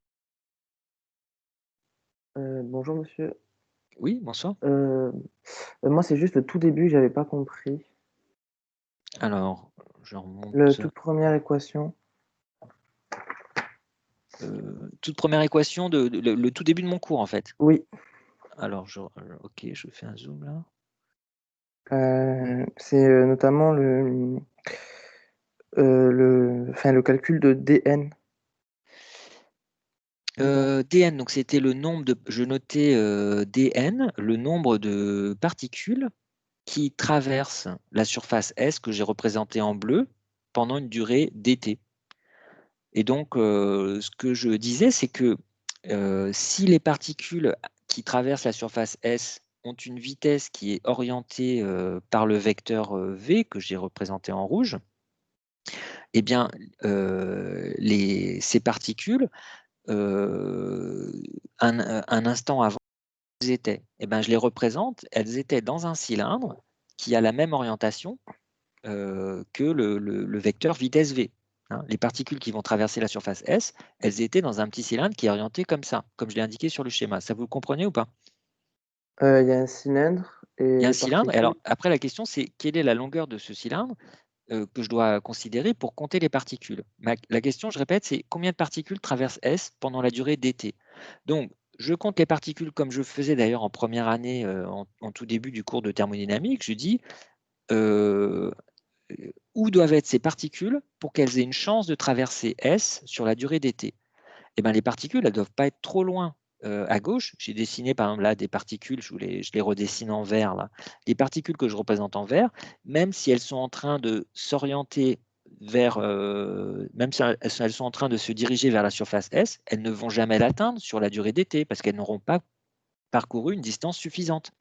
Bonjour monsieur. Oui, bonsoir. Moi, c'est juste le tout début, j'avais pas compris. Alors, je remonte. La toute première équation. Toute première équation, le tout début de mon cours, en fait. Oui. Alors, ok, je fais un zoom là. C'est notamment le calcul de dn. dn, donc c'était le nombre de. Je notais dn, le nombre de particules qui traversent la surface S que j'ai représentée en bleu pendant une durée dt. Et donc, ce que je disais, c'est que si les particules qui traversent la surface S ont une vitesse qui est orientée par le vecteur V que j'ai représenté en rouge, eh bien, ces particules, un instant avant, elles étaient, eh ben, je les représente, elles étaient dans un cylindre qui a la même orientation que le vecteur vitesse V. Hein. Les particules qui vont traverser la surface S, elles étaient dans un petit cylindre qui est orienté comme ça, comme je l'ai indiqué sur le schéma. Ça vous le comprenez ou pas? Il y a un cylindre Il et y a un les cylindre, et particules. alors après la question c'est quelle est la longueur de ce cylindre que je dois considérer pour compter les particules. La question, je répète, c'est combien de particules traversent S pendant la durée dt. Donc, je compte les particules comme je faisais d'ailleurs en première année, en tout début du cours de thermodynamique. Je dis où doivent être ces particules pour qu'elles aient une chance de traverser S sur la durée dt. Eh bien, les particules, elles ne doivent pas être trop loin à gauche. J'ai dessiné par exemple là des particules, je les redessine en vert là. Les particules que je représente en vert, même si elles sont en train de s'orienter vers, même si elles sont en train de se diriger vers la surface S, elles ne vont jamais l'atteindre sur la durée dt parce qu'elles n'auront pas parcouru une distance suffisante.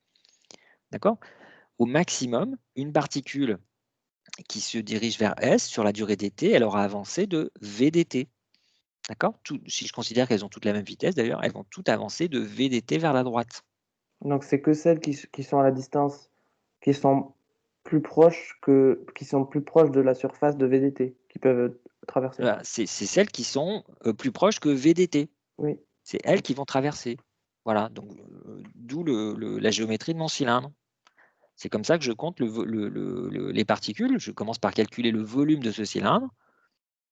D'accord? Au maximum, une particule qui se dirige vers S sur la durée dt, elle aura avancé de vdt. D'accord? Si je considère qu'elles ont toutes la même vitesse, d'ailleurs, elles vont toutes avancer de vdt vers la droite. Donc c'est que celles qui sont à la distance, qui sont plus proches de la surface de VDT, qui peuvent traverser. Voilà, c'est celles qui sont plus proches que vdt. Oui. C'est elles qui vont traverser. Voilà, donc d'où la géométrie de mon cylindre. C'est comme ça que je compte les particules. Je commence par calculer le volume de ce cylindre,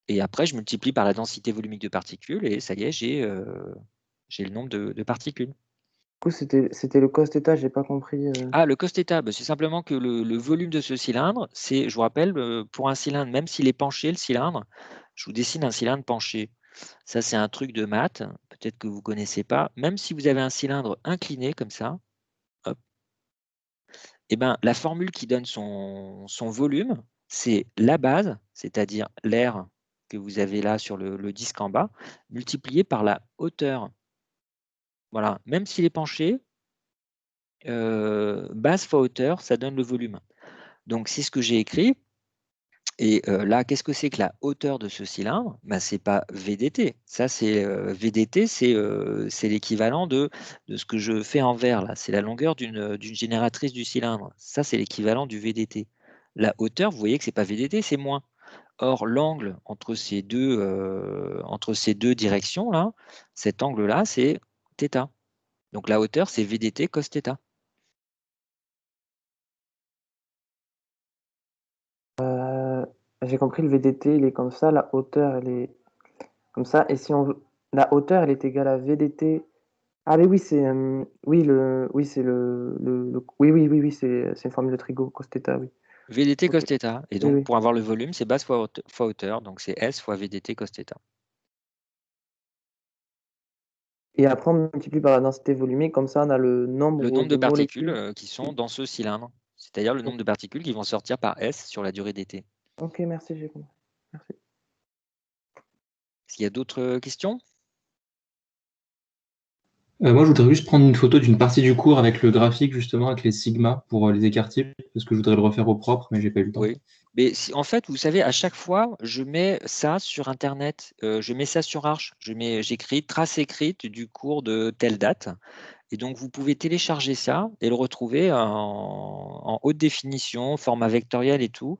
et après je multiplie par la densité volumique de particules, et ça y est, j'ai le nombre de particules. Du coup, c'était le cos θ, j'ai pas compris. Ah, le cos θ, c'est simplement que le volume de ce cylindre, je vous rappelle, pour un cylindre, même s'il est penché, le cylindre, je vous dessine un cylindre penché. Ça, c'est un truc de maths, peut-être que vous ne connaissez pas. Même si vous avez un cylindre incliné comme ça, hop, eh ben, la formule qui donne son volume, c'est la base, c'est-à-dire l'air que vous avez là sur le disque en bas, multiplié par la hauteur. Voilà, même s'il est penché, base fois hauteur, ça donne le volume. Donc, c'est ce que j'ai écrit. Et là, qu'est-ce que c'est que la hauteur de ce cylindre? Ce n'est pas VDT. Ça, c'est VDT, c'est l'équivalent de ce que je fais en vert. Là, c'est la longueur d'une génératrice du cylindre. Ça, c'est l'équivalent du VDT. La hauteur, vous voyez que ce n'est pas VDT, c'est moins. Or, l'angle entre ces deux directions-là, cet angle-là, c'est θ. Donc, la hauteur, c'est VDT cos θ. J'ai compris, le VDT, il est comme ça, la hauteur, elle est comme ça. Et si on veut, la hauteur, elle est égale à VDT. Ah, mais oui, c'est oui, c'est oui, c'est une formule de Trigo, cos θ, oui. VDT cos Ok. θ. Et donc, Oui. pour avoir le volume, c'est base fois hauteur. Donc, c'est S fois VDT cos θ. Et après, on multiplie par la densité volumique, comme ça, on a le nombre Le nombre de particules molécules. qui sont dans ce cylindre. C'est-à-dire le nombre de particules qui vont sortir par S sur la durée dt. Ok, merci, j'ai compris. Merci. Est-ce qu'il y a d'autres questions? Moi, je voudrais juste prendre une photo d'une partie du cours avec le graphique, justement, avec les sigmas pour les écart-types, parce que je voudrais le refaire au propre, mais j'ai pas eu le temps. Oui. Mais en fait, vous savez, à chaque fois, je mets ça sur Internet. Je mets ça sur Arch. J'écris trace écrite du cours de telle date. Et donc, vous pouvez télécharger ça et le retrouver en haute définition, format vectoriel et tout,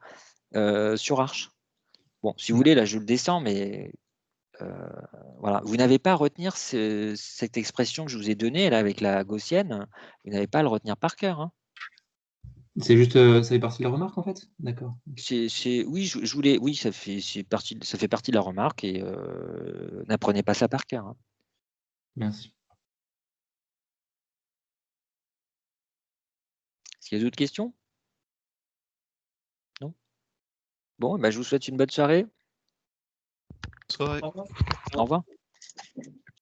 sur Arch. Bon, si vous voulez, là, je le descends, mais voilà. Vous n'avez pas à retenir cette expression que je vous ai donnée là, avec la gaussienne. Vous n'avez pas à le retenir par cœur. Hein. C'est juste, ça fait partie de la remarque, en fait? D'accord. Oui, je voulais, oui, ça fait partie de la remarque, et n'apprenez pas ça par cœur. Hein. Merci. Est-ce qu'il y a d'autres questions? Non? Bon, je vous souhaite une bonne soirée. Soirée. Au revoir.